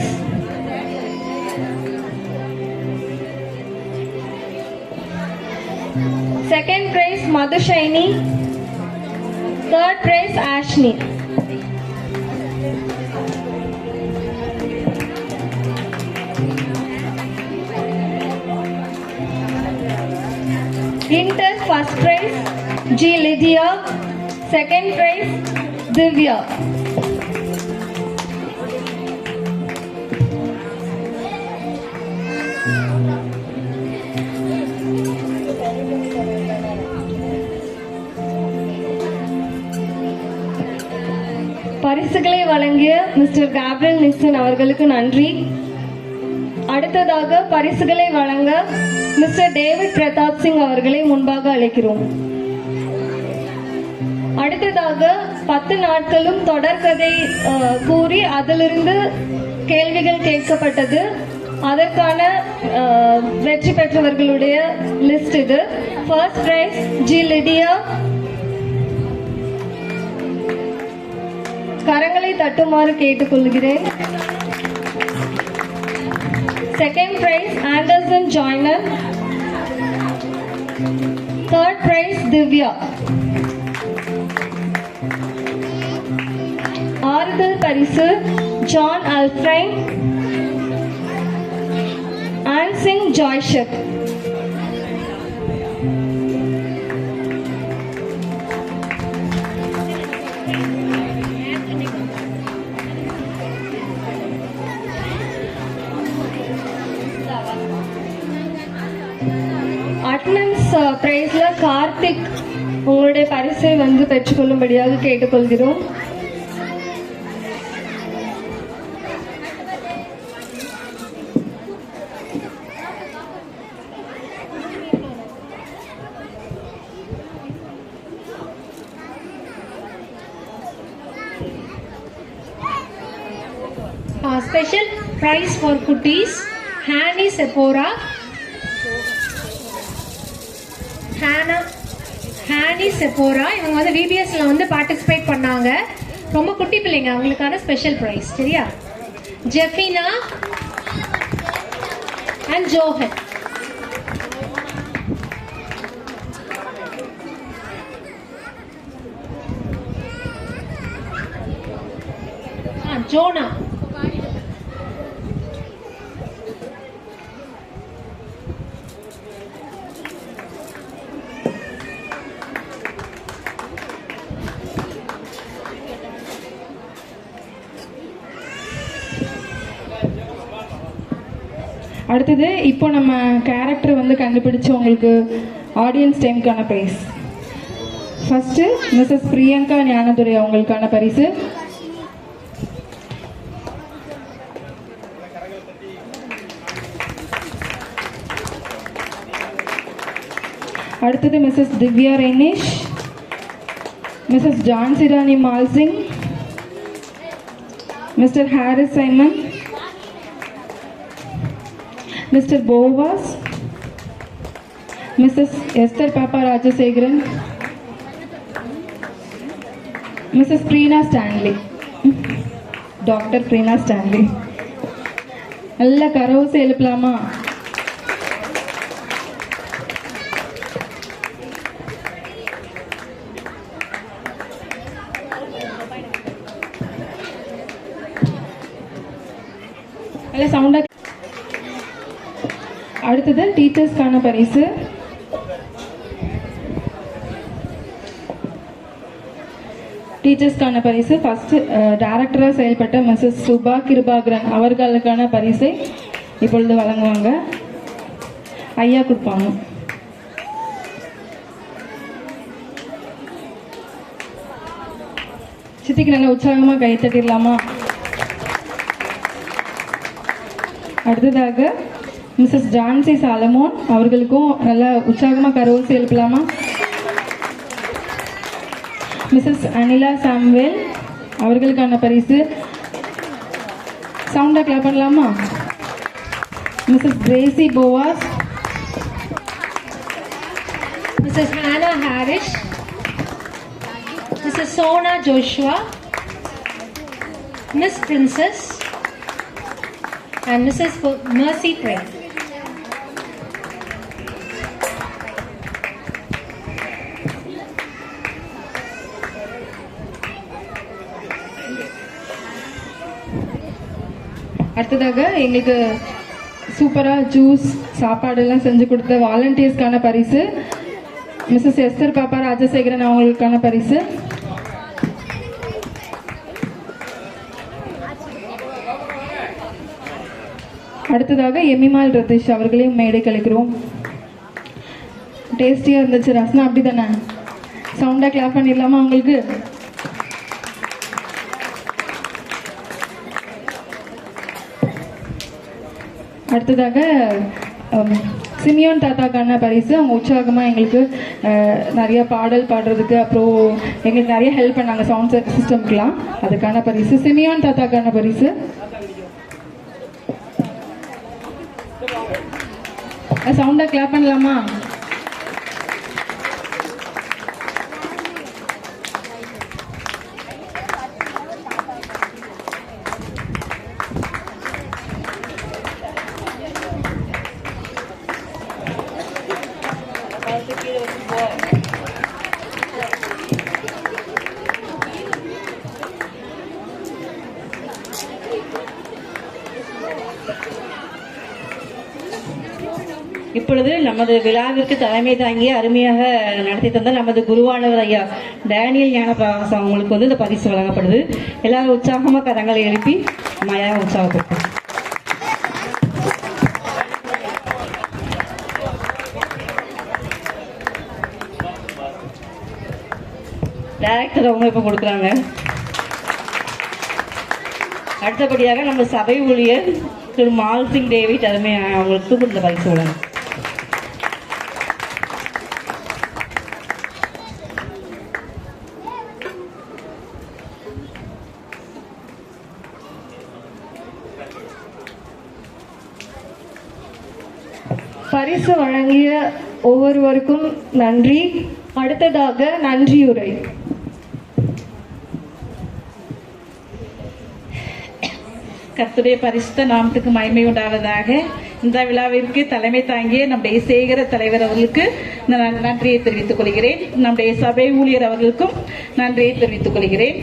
Second prize Madhushaini. Third prize Ashni. Inter first prize G Lydia. Second prize Divya. பரிசுகளை வழங்கிய mister Gabriel Nixon அவர்களுக்கு நன்றி. அடுத்ததாக பரிசுகளை வழங்க mister David Pratap Singh அவர்களை முன்பாக அழைக்கிறோம். அடுத்ததாக 10 நாட்களும் தொடர்கதை கூறி அதிலிருந்து கேள்விகள் கேட்கப்பட்டது. அதற்கான வெற்றி பெற்றவர்களுடைய லிஸ்ட் இது. First prize G Lydia. கரங்களை தட்டுமாறு கேட்டுக்கொள்கிறேன். Second prize Anderson Joyner. Third prize Divya. ஆறுதல் பரிசு ஜான் அல்ஃப்ரைன், ஆன்சிங் ஜாய்ஷப். அட்டனன்ஸ் பிரைஸ்ல கார்த்திக் உங்களுடைய பரிசை வந்து பெற்றுக்கொள்ளும்படியாக கேட்டுக்கொள்கிறோம். special prize for Kuttis, Hanni Sephora, Hanni Sephora. இவங்க வந்து VBSல வந்து பார்ட்டிசிபேட் பண்ணாங்க. ரொம்ப குட்டி பிள்ளைங்க, அவங்களுக்கான ஸ்பெஷல் பிரைஸ். சரியா? ஜெஃபினா and Johan. Jonah. அடுத்தது இப்போ நம்ம கேரக்டர் வந்து கண்டுபிடிச்சு உங்களுக்கு ஆடியன்ஸ் டைம்க்கான prize. First Mrs Priyanka Gnanadurai அவங்களுக்கான பரிசு. அடுத்தது Mrs Divya Renish, Mrs Jhansi Rani Malsingh, Mr Harris Simon, Mr. Bovas, Mrs. Esther Papa Rajasekharan, Mrs. Preena Stanley, Dr. Preena Stanley. alla karavose elupalama. alla sound. அடுத்தது டீச்சர்ஸ்க்கான பரிசு. டீச்சர்ஸ்க்கான பரிசு ஃபர்ஸ்ட் டைரக்டராக செயல்பட்ட மிஸ்ஸஸ் சுபா கிருபாகரன் அவர்களுக்கான பரிசை இப்பொழுது வழங்குவாங்க. ஐயா கொடுப்பாங்க. சித்திக்கு நல்லா உற்சாகமாக கை தட்டிடலாமா? அடுத்ததாக மிஸ்ஸஸ் ஜான்சி சாலமோன் அவர்களுக்கும் நல்லா உற்சாகமாக கரவோசை எழுப்பலாமா? மிஸ்ஸஸ் அனிலா சாம்வேல் அவர்களுக்கான பரிசு. சவுண்டாக கிளாப் பண்ணலாமா? Mrs Gracy Boaz, Mrs Hannah Harish, Mrs Sona Joshua, Miss Princess and Mrs. Mercy Pray. அடுத்ததாக எங்களுக்கு சூப்பராக ஜூஸ் சாப்பாடெல்லாம் செஞ்சு கொடுத்த வாலண்டியர்ஸ்க்கான பரிசு மிஸ்ஸஸ் எஸ்தர் பாப்பா ராஜசேகரன் அவங்களுக்கான பரிசு. அடுத்ததாக எமிமால் ரதீஷ் அவர்களையும் மேடை கழிக்கிறோம். டேஸ்டியாக இருந்துச்சு ரசனா, அப்படி தானே? சவுண்டாக கிளாப் பண்ணிடலாமா உங்களுக்கு? அடுத்ததாக சிமியோன் தாத்தாக்கான பரிசு. அவங்க உற்சாகமாக எங்களுக்கு நிறைய பாடல் பாடுறதுக்கு, அப்புறம் எங்களுக்கு நிறைய ஹெல்ப் பண்ணாங்க சவுண்ட் சிஸ்டம்க்கெலாம். அதுக்கான பரிசு சிமியோன் தாத்தாக்கான பரிசு. சவுண்டாக கிளாப் பண்ணலாமா? இப்பொழுது நமது விழாவிற்கு தலைமை தாங்கி அருமையாக நடத்தி தந்த நமது குருவானவர் ஐயா டேனியல் ஞானபிரகாசம் அவங்களுக்கு வந்து இந்த பரிசு வழங்கப்படுது. எல்லாரும் உற்சாகமாக கரங்களை எழுப்பி மழையாக உற்சாகப்படுத்தும். டைரக்டர் அவங்க இப்போ கொடுக்குறாங்க. அடுத்தபடியாக நம்ம சபை ஊழியர் திரு மால்சிங் டேவிட் அருமையாக அவங்களுக்கு இந்த பரிசு வழங்க. பரிசு வழங்கிய ஒவ்வொருவருக்கும் நன்றி. அடுத்ததாக நன்றியுரை. கர்த்தருடைய பரிசுத்த நாமத்துக்கு மகிமை உண்டாவதாக. இந்த விழாவிற்கு தலைமை தாங்கிய நம்முடைய சேகர தலைவர் அவர்களுக்கு நன்றியை தெரிவித்துக் கொள்கிறேன். நம்முடைய சபை ஊழியர் அவர்களுக்கும் நன்றியை தெரிவித்துக் கொள்கிறேன்.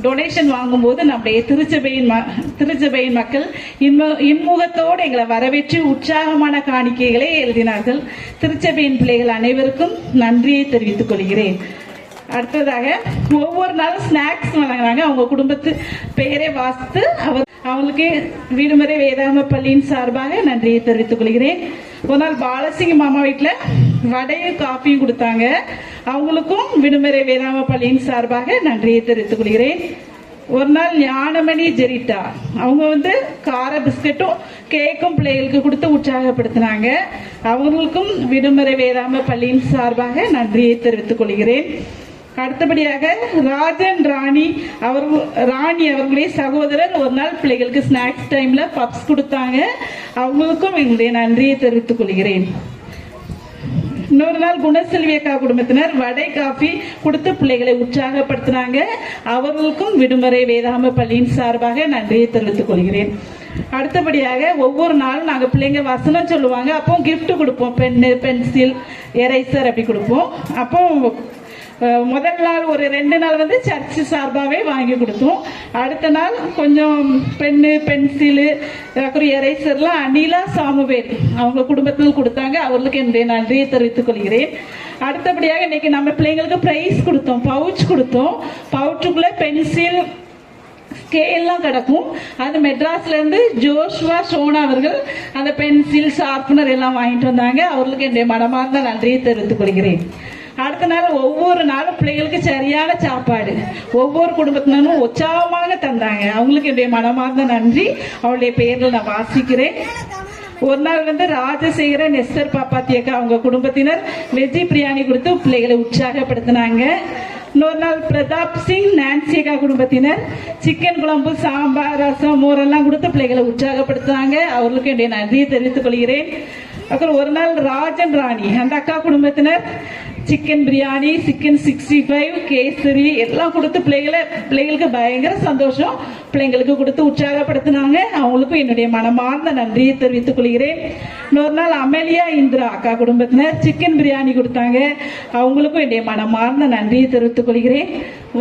டொனேஷன் வாங்கும்போது நம்முடைய திருச்சபையின் மக்கள் இன்முகத்தோடு எங்களை வரவேற்று உற்சாகமான காணிக்கைகளை எழுதினார்கள். திருச்சபையின் பிள்ளைகள் அனைவருக்கும் நன்றியை தெரிவித்துக் கொள்கிறேன். அடுத்ததாக ஒவ்வொரு நாளும் ஸ்நாக்ஸ் வழங்குறாங்க. அவங்க குடும்பத்து பெயரை வாசித்து அவங்களுக்கு வீடுமுறை வேதாம பள்ளியின் சார்பாக நன்றியை தெரிவித்துக் கொள்கிறேன். ஒரு நாள் பாலசிங்க மாமா வீட்டில் வடையும் காஃபியும் கொடுத்தாங்க. அவங்களுக்கும் விடுமுறை வேதாம பள்ளியின் சார்பாக நன்றியை தெரிவித்துக் கொள்கிறேன். ஒரு நாள் ஞானமணி ஜெரிட்டா அவங்க கார பிஸ்கட்டும் கேக்கும் பிள்ளைகளுக்கு கொடுத்து உற்சாகப்படுத்தினாங்க. அவங்களுக்கும் விடுமுறை வேதாம பள்ளியின் சார்பாக நன்றியை தெரிவித்துக் கொள்கிறேன். அடுத்தபடியாக ராணி அவர்களுடைய சகோதரர் ஒரு நாள் பிள்ளைகளுக்கு ஸ்நாக்ஸ் டைம்ல பப்ஸ் கொடுத்தாங்க. அவங்களுக்கும் எங்களுடைய நன்றியை தெரிவித்துக் கொள்கிறேன். இன்னொரு நாள் குணசெல்வி அக்கா குடும்பத்தினர் வடை காஃபி கொடுத்து பிள்ளைகளை உற்சாகப்படுத்தினாங்க. அவர்களுக்கும் விடுமுறை வேதாம பள்ளியின் சார்பாக நன்றியை தெரிவித்துக் கொள்கிறேன். அடுத்தபடியாக ஒவ்வொரு நாளும் நாங்கள் பிள்ளைங்க வசனம் சொல்லுவாங்க. அப்போ கிஃப்ட் கொடுப்போம். பென்னு, பென்சில், எரேசர் அப்படி கொடுப்போம். அப்போ முதல் நாள் ஒரு 2 நாள் சர்ச்சு சார்பாகவே வாங்கி கொடுத்தோம். அடுத்த நாள் கொஞ்சம் பென்னு, பென்சிலு, அப்புறம் எரேசர்லாம் அனிலா சாமுவேல் அவங்க குடும்பத்தில் கொடுத்தாங்க. அவர்களுக்கு என்னுடைய நன்றியை தெரிவித்துக் கொள்கிறேன். அடுத்தபடியாக இன்னைக்கு நம்ம பிள்ளைங்களுக்கு பிரைஸ் கொடுத்தோம். பவுச் கொடுத்தோம். பவுச்சுக்குள்ள பென்சில், ஸ்கேல்லாம் கிடக்கும். அது மெட்ராஸ்ல இருந்து ஜோஷ்வா சோனா அவர்கள் அந்த பென்சில், ஷார்ப்னர் எல்லாம் வாங்கிட்டு வந்தாங்க. அவர்களுக்கு என்னுடைய மனமார்ந்த நன்றியை தெரிவித்துக் கொள்கிறேன். அடுத்த நாள் ஒவ்வொரு நாளும் பிள்ளைகளுக்கு சரியான சாப்பாடு ஒவ்வொரு குடும்பத்தினரும் உற்சாகமாக தந்தாங்க. அவங்களுக்கு என்னுடைய மனமார்ந்த நன்றி. அவளுடைய பெயரில் நான் வாசிக்கிறேன். ஒரு நாள் ராஜசேகரன் எஸ்தர் பாப்பாத்தியக்கா அவங்க குடும்பத்தினர் வெஜ்ஜி பிரியாணி கொடுத்து பிள்ளைகளை உற்சாகப்படுத்தினாங்க. இன்னொரு நாள் பிரதாப் சிங் நான்சியக்கா குடும்பத்தினர் சிக்கன் குழம்பு, சாம்பார், ரசம், மோரெல்லாம் கொடுத்து பிள்ளைகளை உற்சாகப்படுத்தினாங்க. அவர்களுக்கு என்னுடைய நன்றியை தெரிவித்துக் கொள்கிறேன். அப்புறம் ஒரு நாள் ராஜன் ராணி அந்த அக்கா குடும்பத்தினர் சிக்கன் பிரியாணி, சிக்கன் 65, கேசரி எல்லாம் கொடுத்து பிள்ளைகளுக்கு பயங்கர சந்தோஷம். பிள்ளைங்களுக்கு கொடுத்து உற்சாகப்படுத்தினாங்க. அவங்களுக்கும் என்னுடைய மனமார்ந்த நன்றியை தெரிவித்துக் கொள்கிறேன். இன்னொரு நாள் அமேலியா இந்திரா அக்கா குடும்பத்தினர் சிக்கன் பிரியாணி கொடுத்தாங்க. அவங்களுக்கும் என்னுடைய மனமார்ந்த நன்றியை தெரிவித்துக் கொள்கிறேன்.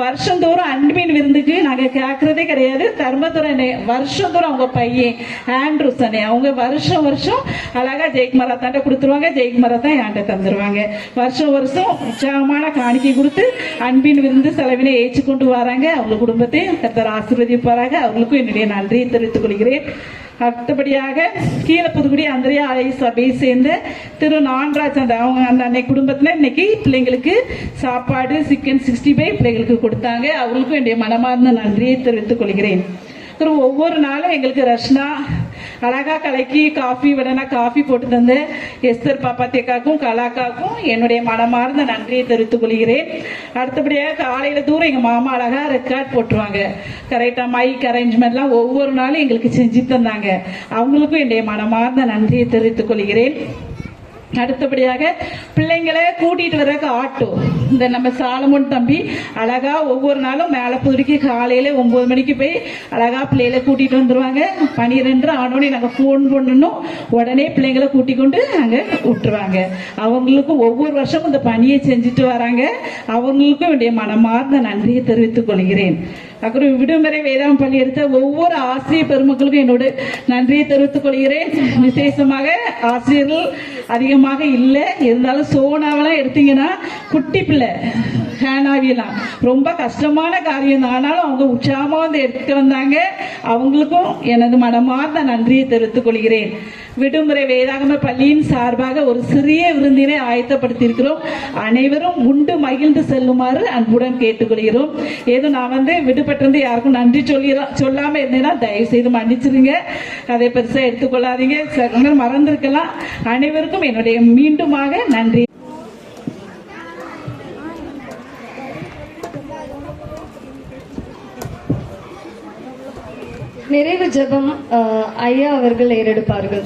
வருஷந்தோறும் அன்பின் விருந்துக்கு நாங்கள் கேட்கறதே கிடையாது. தர்மதுரை வருஷந்தோறும் அவங்க பையன் ஆண்ட்ரூசனே அவங்க வருஷம் அழகா ஜெய்குமாரா தாண்ட கொடுத்துருவாங்க. ஜெய்குமாரா தான் என்கிட்ட தந்துருவாங்க. வருஷம் உற்சாகமான காணிக்கை கொடுத்து அன்பின் விருந்து செலவினை ஏற்று கொண்டு வராங்க. அவங்க குடும்பத்தை கர்த்தர் ஆசீர்வதிப்பாராக. அவர்களுக்கும் என்னுடைய நன்றியை தெரிவித்துக் கொள்கிறேன். அடுத்தபடியாக கீழப்புதுக்குடி அந்திரையா ஆலய சபையை சேர்ந்த திரு நான்ராஜ் அவங்க அந்த அன்னை குடும்பத்தில் இன்னைக்கு பிள்ளைங்களுக்கு சாப்பாடு சிக்கன் 65 பிள்ளைங்களுக்கு கொடுத்தாங்க. அவங்களுக்கும் என்னுடைய மனமார்ந்த நன்றியை தெரிவித்துக் கொள்கிறேன். ஒவ்வொரு நாளும் எங்களுக்கு ரஷ்னா அழகா கலக்கி காஃபி விடனா காஃபி போட்டு தந்த எஸ்தர் பாப்பாத்தியக்காக்கும் கலாக்காக்கும் என்னுடைய மனமார்ந்த நன்றியை தெரிவித்துக் கொள்கிறேன். அடுத்தபடியாக காலையில தூரம் எங்க மாமா அழகா ரெக்கார்ட் போட்டுருவாங்க. கரெக்டா மைக் அரேஞ்ச்மெண்ட்லாம் ஒவ்வொரு நாளும் எங்களுக்கு செஞ்சு தந்தாங்க. அவங்களுக்கும் என்னுடைய மனமார்ந்த நன்றியை தெரிவித்துக் கொள்கிறேன். அடுத்தபடியாக பிள்ளைங்களை கூட்டிட்டு வர்றதுக்கு ஆட்டோ இந்த நம்ம சாலமோன் தம்பி அழகா ஒவ்வொரு நாளும் மேலப்புதுடிக்கு காலையில 9 மணிக்கு போய் அழகா பிள்ளைகளை கூட்டிட்டு வந்துருவாங்க. 12 ஆனோடனே நாங்கள் ஃபோன் பண்ணணும். உடனே பிள்ளைங்களை கூட்டி கொண்டு அங்கே விட்டுருவாங்க. அவங்களுக்கும் ஒவ்வொரு வருஷமும் இந்த பணியை செஞ்சுட்டு வராங்க. அவங்களுக்கும் என்னுடைய மனமார்ந்த நன்றியை தெரிவித்துக் கொள்கிறேன். அப்புறம் விடுமுறை வேதாம் பள்ளி எடுத்த ஒவ்வொரு ஆசிரியர் பெருமக்களுக்கும் என்னோட நன்றியை தெரிவித்துக் கொள்கிறேன். விசேஷமாக ஆசிரியர்கள் அதிகமாக இல்லை இருந்தாலும் சோனாவெல்லாம் எடுத்தீங்கன்னா குட்டி பிள்ளை ஹேனாவியெல்லாம் ரொம்ப கஷ்டமான காரியம் தான். ஆனாலும் அவங்க உற்சாகமாக எடுத்து வந்தாங்க. அவங்களுக்கும் எனது மனமார்ந்த நன்றியை தெரிவித்துக் கொள்கிறேன். விடுமுறை வேதாகம பள்ளியின் சார்பாக ஒரு சிறிய விருந்தினை ஆயத்தப்படுத்தியிருக்கிறோம். அனைவரும் உண்டு மகிழ்ந்து செல்லுமாறு அன்புடன் கேட்டுக்கொள்கிறோம். ஏதோ நான் விடுபட்டிருந்து யாருக்கும் நன்றி சொல்லாம இருந்தேன்னா தயவு செய்து மன்னிச்சிருங்க. அதை பெருசா எடுத்துக்கொள்ளாதீங்க. மறந்திருக்கலாம். அனைவருக்கும் என்னுடைய மீண்டுமாக நன்றி. நிறைவு ஜெபம் ஐயா அவர்கள் ஏறெடுப்பார்கள்.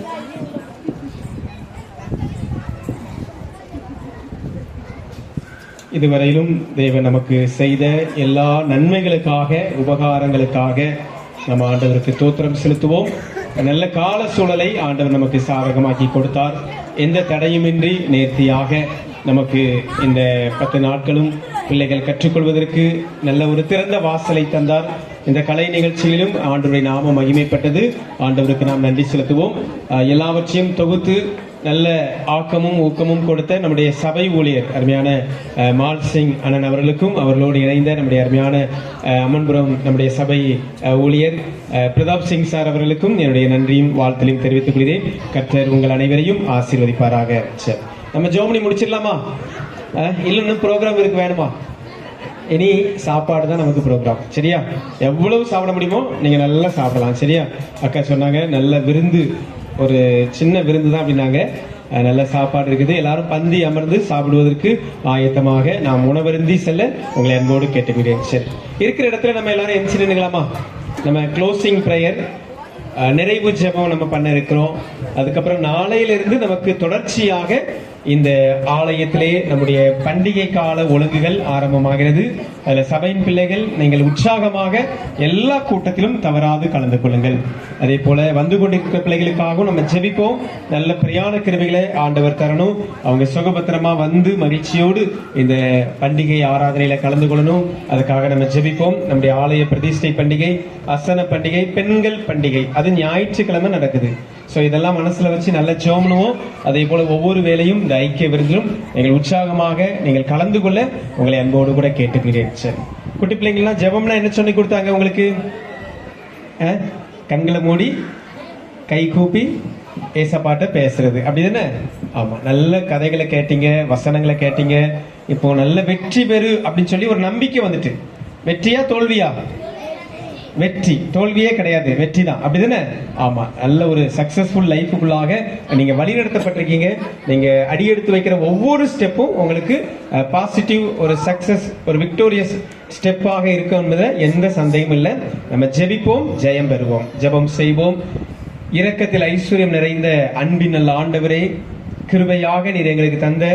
இதுவரையிலும் தேவன் நமக்கு செய்த எல்லா நன்மைகளுக்காக, உபகாரங்களுக்காக நம்ம ஆண்டவருக்கு தோத்திரம் செலுத்துவோம். நல்ல கால சூழலை ஆண்டவர் நமக்கு சாதகமாக்கி கொடுத்தார். எந்த தடையுமின்றி நேர்த்தியாக நமக்கு இந்த 10 நாட்களும் பிள்ளைகள் கற்றுக்கொள்வதற்கு நல்ல ஒரு திறந்த வாசலை தந்தார். இந்த கலை நிகழ்ச்சியிலும் ஆண்டவருடைய நாமம் மகிமைப்பட்டது. ஆண்டவருக்கு நாம் நன்றி செலுத்துவோம். எல்லாவற்றையும் தொகுத்து நல்ல ஆக்கமும் ஊக்கமும் கொடுத்த நம்முடைய சபை ஊழியர் அருமையான மால் சிங் அண்ணன் அவர்களுக்கும், அவர்களோடு இணைந்த நம்முடைய அருமையான அம்மன்புரம் நம்முடைய சபை ஊழியர் பிரதாப் சிங் சார் அவர்களுக்கும் என்னுடைய நன்றியும் வாழ்த்தலையும் தெரிவித்துக் கொள்கிறேன். கர்த்தர் உங்கள் அனைவரையும் ஆசீர்வதிப்பாராக. சரி, நம்ம ஜோமனி முடிச்சிடலாமா? இல்லைன்னு ப்ரோக்ராம் இருக்கு, வேணுமா? இனி சாப்பாடு தான் நமக்கு ப்ரோக்ராம். சரியா? எவ்வளவு சாப்பிட முடியுமோ நீங்க நல்லா சாப்பிடலாம். சரியா? அக்கா சொன்னாங்க நல்ல விருந்து, ஒரு சின்ன விருந்து தான் அப்படின்னாங்க. நல்ல சாப்பாடு இருக்குது. எல்லாரும் பந்தி அமர்ந்து சாப்பிடுவதற்கு ஆயத்தமாக நாம் உணவருந்தி செல்ல உங்களை அன்போடு கேட்டுக்கிறேன். சரி, இருக்கிற இடத்துல நம்ம எல்லாரும் எந்திரிச்சு நின்னுக்கலாமா? நம்ம க்ளோசிங் ப்ரேயர், நிறைவு ஜெபம் நம்ம பண்ண இருக்கிறோம். அதுக்கப்புறம் நாளையிலிருந்து நமக்கு தொடர்ச்சியாக இந்த ஆலயத்திலே நம்முடைய பண்டிகை கால ஒழுங்குகள் ஆரம்பமாகிறது. அதில் சபையின் பிள்ளைகள் நீங்கள் உற்சாகமாக எல்லா கூட்டத்திலும் தவறாது கலந்து கொள்ளுங்கள். அதே போல வந்து கொண்டிருக்கிற பிள்ளைகளுக்காகவும் நம்ம ஜெபிப்போம். நல்ல பிரயாண கிருபைகளை ஆண்டவர் தரணும். அவங்க சுகபத்திரமா வந்து மகிழ்ச்சியோடு இந்த பண்டிகை ஆராதனையில கலந்து கொள்ளணும். அதுக்காக நம்ம ஜெபிப்போம். நம்முடைய ஆலய பிரதிஷ்டை பண்டிகை, அசன பண்டிகை, பெண்கள் பண்டிகை, அது ஞாயிற்றுக்கிழமை நடக்குது. ஸோ இதெல்லாம் மனசுல வச்சு நல்ல ஜெபம்னுவோம். அதே போல ஒவ்வொரு வேளையும் இந்த ஐக்கிய விருந்திலும் நீங்கள் உற்சாகமாக நீங்கள் கலந்து கொள்ள உங்களை அன்போடு கூட கேட்டுக்கிறேன். சரி, குட்டி பிள்ளைங்கள்லாம் ஜெபம்னா என்ன சொல்லி கொடுத்தாங்க உங்களுக்கு? கண்களை மூடி கை கூப்பி ஏசப்பாட்ட பேசுறது, அப்படிதானே? ஆமா, நல்ல கதைகளை கேட்டீங்க, வசனங்களை கேட்டீங்க. இப்போ நல்ல வெற்றி பெறு அப்படின்னு சொல்லி ஒரு நம்பிக்கை வந்துட்டு. வெற்றியா தோல்வியா? வெற்றி, தோல்வியே கிடையாது, வெற்றி தான், அப்படிதானே? ஆமா, நல்ல ஒரு சக்சஸ்ஃபுல் லைஃபுக்குள்ளாக நீங்க வழிநடத்தப்பட்டிருக்கீங்க. நீங்க அடியெடுத்து வைக்கிற ஒவ்வொரு ஸ்டெப்பும் உங்களுக்கு பாசிட்டிவ், ஒரு சக்சஸ், ஒரு விக்டோரியஸ் ஸ்டெப்பாக இருக்கும் என்பதில் எந்த சந்தேகமும் இல்லை. நம்ம ஜெபிப்போம், ஜெயம் பெறுவோம். ஜெபம் செய்வோம். இரக்கத்தில் ஐஸ்வர்யம் நிறைந்த அன்பின் நல்ல ஆண்டவரே, கிருபையாக நீர் எங்களுக்கு தந்த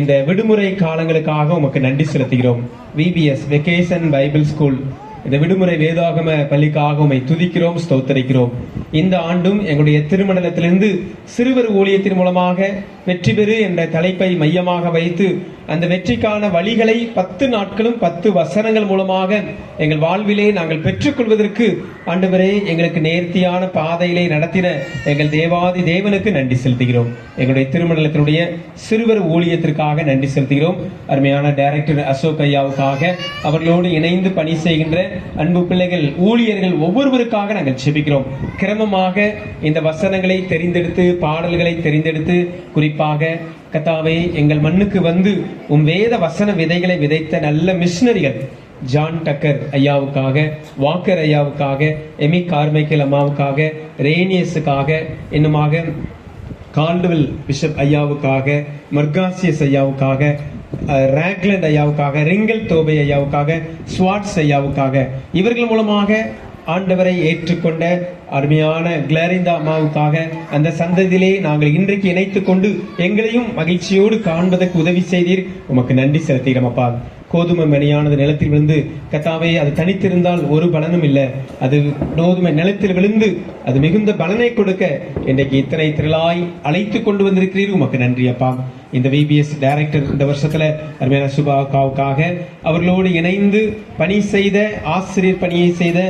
இந்த விடுமுறை காலங்களுக்காக உமக்கு நன்றி செலுத்துகிறோம். விபிஎஸ் வெக்கேஷன் பைபிள் ஸ்கூல், இந்த விடுமுறை வேதாகம பள்ளிக்காக உம்மை துதிக்கிறோம், ஸ்தோத்தரிக்கிறோம். இந்த ஆண்டும் எங்களுடைய திருமண்டலத்திலிருந்து சிறுவர் ஊழியத்தின் மூலமாக வெற்றி பெறு என்ற தலைப்பை மையமாக வைத்து அந்த வெற்றிக்கான வழிகளை 10 நாட்களும் 10 வசனங்கள் மூலமாக எங்கள் வாழ்விலே நாங்கள் பெற்றுக்கொள்வதற்கு ஆண்டவரே எங்களுக்கு நேர்த்தியான பாதையிலே நடத்தின எங்கள் தேவாதி தேவனுக்கு நன்றி செலுத்துகிறோம். எங்களுடைய திருமண்டலத்தினுடைய சிறுவர் ஊழியத்திற்காக நன்றி செலுத்துகிறோம். அருமையான டைரக்டர் அசோக் ஐயாவுக்காக, அவர்களோடு இணைந்து பணி செய்கின்ற அன்பு பிள்ளைகள் ஊழியர்கள் ஒவ்வொருவருக்காக நாங்கள் ஜெபிக்கிறோம். கிரமமாக இந்த வசனங்களை தெரிந்தெடுத்து, பாடல்களை தெரிந்தெடுத்து, குறிப்பாக கர்த்தாவே எங்கள் மண்ணுக்கு வந்து உம் வேத வசன விதைகளை விதைத்த நல்ல மிஷனரிகள் ஜான் டக்கர் ஐயாவுக்காக, வாக்கர் ஐயாவுக்காக, எமி கார்மைக்கேல் அம்மாவுக்காக, ரேனியஸுக்காக, இன்னுமாக கால்டுவெல் பிஷப் ஐயாவுக்காக, மர்காசியஸ் ஐயாவுக்காக, ராக்லண்ட் ஐயாவுக்காக, ரிங்கல் தோபை ஐயாவுக்காக, ஸ்வாட்ஸ் ஐயாவுக்காக, இவர்கள் மூலமாக ஆண்டவரை ஏற்றுக்கொண்ட அருமையான கிளாரிந்தா அம்மாவுக்காக, அந்த சந்ததியிலே நாங்கள் இன்றைக்கு இணைத்துக் கொண்டு எங்களையும் மகிழ்ச்சியோடு காண்பதற்கு உதவி செய்தீர், உமக்கு நன்றி செலுத்துகிறோம். அப்பா, கோதுமை மணியானது நிலத்தில் விழுந்து கர்த்தாவே அது தனித்திருந்தால் ஒரு பலனும் இல்லை, அது கோதுமை நிலத்தில் விழுந்து அது மிகுந்த பலனை கொடுக்க இன்றைக்கு இத்தனை திரளாய் அழைத்து கொண்டு வந்திருக்கிறீர், உமக்கு நன்றி அப்பா. இந்த விபிஎஸ் டைரக்டர் இந்த வருஷத்துல அருமையான சுபாவுக்காக, அவர்களோடு இணைந்து பணி செய்த, ஆசிரியர் பணியை செய்த,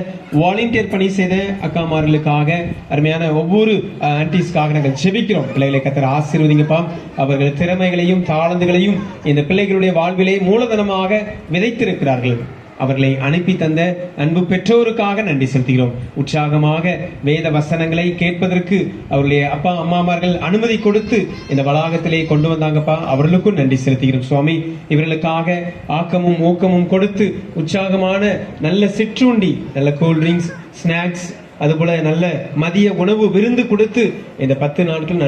வாலண்டியர் பணி செய்த அக்காமார்களுக்காக, அருமையான ஒவ்வொரு ஆன்டிஸ்க்காக நாங்கள் ஜெபிக்கிறோம். பிள்ளைகளை கர்த்தர் ஆசீர்வதிங்கப்பா. அவர்கள் திறமைகளையும் தாளந்துகளையும் இந்த பிள்ளைகளுடைய வாழ்விலே மூலதனமாக விதைத்திருக்கிறார்கள். அவர்களை அனுப்பி தந்த அன்பு பெற்றோருக்காக நன்றி செலுத்துகிறோம். உற்சாகமாக வேத வசனங்களை கேட்பதற்கு அவருடைய அப்பா அம்மாமார்கள் அனுமதி கொடுத்து இந்த வளாகத்திலே கொண்டு வந்தாங்கப்பா, அவர்களுக்கும் நன்றி செலுத்துகிறோம் சுவாமி. இவர்களுக்காக ஆக்கமும் ஊக்கமும் கொடுத்து உற்சாகமான நல்ல சிற்றுண்டி, நல்ல கூல்ட்ரிங்க்ஸ், ஸ்நாக்ஸ், அதுபோல நல்ல மதிய உணவு விருந்து கொடுத்து இந்த 10 நாட்கள்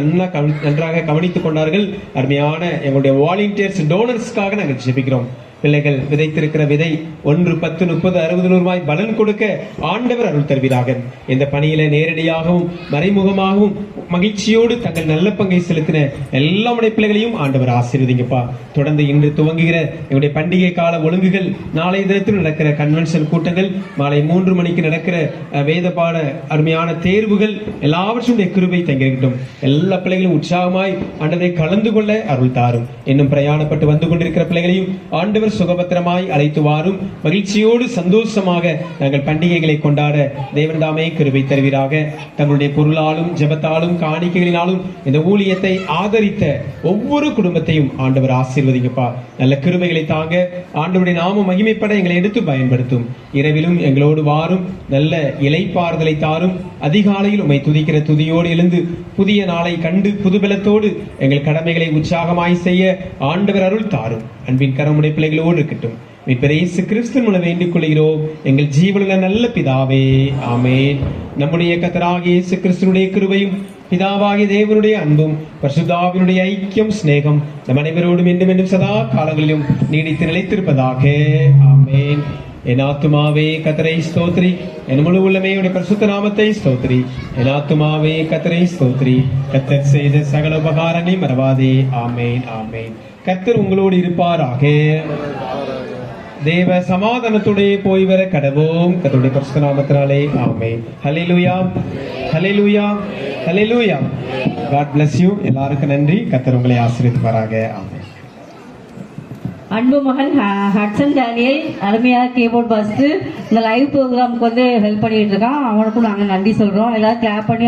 நன்றாக கவனித்துக் கொண்டார்கள். அருமையான எங்களுடைய வாலண்டியர்ஸ், டோனர்ஸ்க்காக நாங்கள் ஜெபிக்கிறோம். பிள்ளைகள் விதைத்திருக்கிற விதை 1, 10, 30, 60, 100 பலன் கொடுக்க ஆண்டவர் அருள் தருவீராக. இந்த பணியில நேரடியாகவும் மறைமுகமாகவும் மகிழ்ச்சியோடு தங்கள் நல்ல பங்கை செலுத்தின எல்லா பிள்ளைகளையும் ஆண்டவர் ஆசீர்வதிங்கப்பா. தொடர்ந்து இன்று துவங்குகிற எங்களுடைய பண்டிகை கால ஒழுங்குகள், நாளைய தினத்தில் நடக்கிற கன்வென்ஷன் கூட்டங்கள், மாலை 3 மணிக்கு நடக்கிற வேத பாட அருமையான தேர்வுகள் எல்லாவற்றுடைய கிருபை தங்கியிருக்கட்டும். எல்லா பிள்ளைகளும் உற்சாகமாய் ஆண்டவரை கலந்து கொள்ள அருள் தாரும். இன்னும் பிரயாணப்பட்டு வந்து கொண்டிருக்கிற பிள்ளைகளையும் ஆண்டவர் சுகபத்திரமாய் அழைத்து வாரும். மகிழ்ச்சியோடு சந்தோஷமாக நாங்கள் பண்டிகைகளை கொண்டாட தேவன்தாமே கிருபை தருவீராக. தங்களுடைய பொருளாலும் ஜெபத்தாலும் காணிக்கைகளினாலும் இந்த ஊழியத்தை ஆதரித்த ஒவ்வொரு குடும்பத்தையும் ஆண்டவர் ஆசீர்வதிங்கப்பா. நல்ல கிருபைகளை தாங்க. ஆண்டவருடைய நாம மகிமைப்பட எங்களை எடுத்து பயன்படுத்தும். இரவிலும் எங்களோடு வாரும். நல்ல இளைப்பாறுதலை தாரும். அதிகாலையில் உம்மை துதிக்கிற துதியோடு எழுந்து புதிய நாளை கண்டு புதுபலத்தோடு எங்கள் கடமைகளை உற்சாகமாய் செய்ய ஆண்டவர் அருள் தாரும். அன்பின் கரமுடைய பிள்ளைகளோடு இருக்கட்டும். மீட்பர் இயேசு கிறிஸ்துவின் மூலம் வேண்டிக் கொள்கிறோம் எங்கள் ஜீவனுள்ள நல்ல பிதாவே, ஆமென். நம்முடைய கர்த்தராகிய இயேசு கிறிஸ்துவினுடைய கிருபையும் பிதாவாகிய தேவனுடைய அன்பும் பரிசுத்தாவினுடைய ஐக்கியம் சிநேகம் நம் அனைவரோடும் என்றும் என்றும் சதா காலங்களிலும் நீடித்து நிலைத்திருப்பதாக, ஆமென். என் ஆத்துமாவே கர்த்தரை ஸ்தோத்திரி, என் முழு உள்ளமையுடைய பரிசுத்த நாமத்தை ஸ்தோத்திரி. என் ஆத்துமாவே கர்த்தரை ஸ்தோத்திரி, கர்த்தர் செய்த சகல உபகாரங்களை மறவாதே, ஆமென், ஆமென். கர்த்தர் உங்களோடு இருப்பாராக. தேவ சமாதானத்துடைய போய் வர கடவோம். கர்த்தருடைய பரிசுத்த நாமத்தினாலே, ஆமென். ஹல்லேலூயா, ஹல்லேலூயா, ஹல்லேலூயா. God bless you. எல்லாருக்கும் நன்றி. கர்த்தர் உங்களை ஆசீர்வதிப்பாராக, ஆமென். அன்பு மகன் ஹட்சன் டேனியல் அருமையாக கீபோர்ட் வாசித்து இந்த லைவ் ப்ரோக்ராமுக்கு வந்து ஹெல்ப் பண்ணிட்டு இருக்கான். அவனுக்கும் நாங்கள் நன்றி சொல்றோம். எல்லாரும் கிளாப் பண்ணி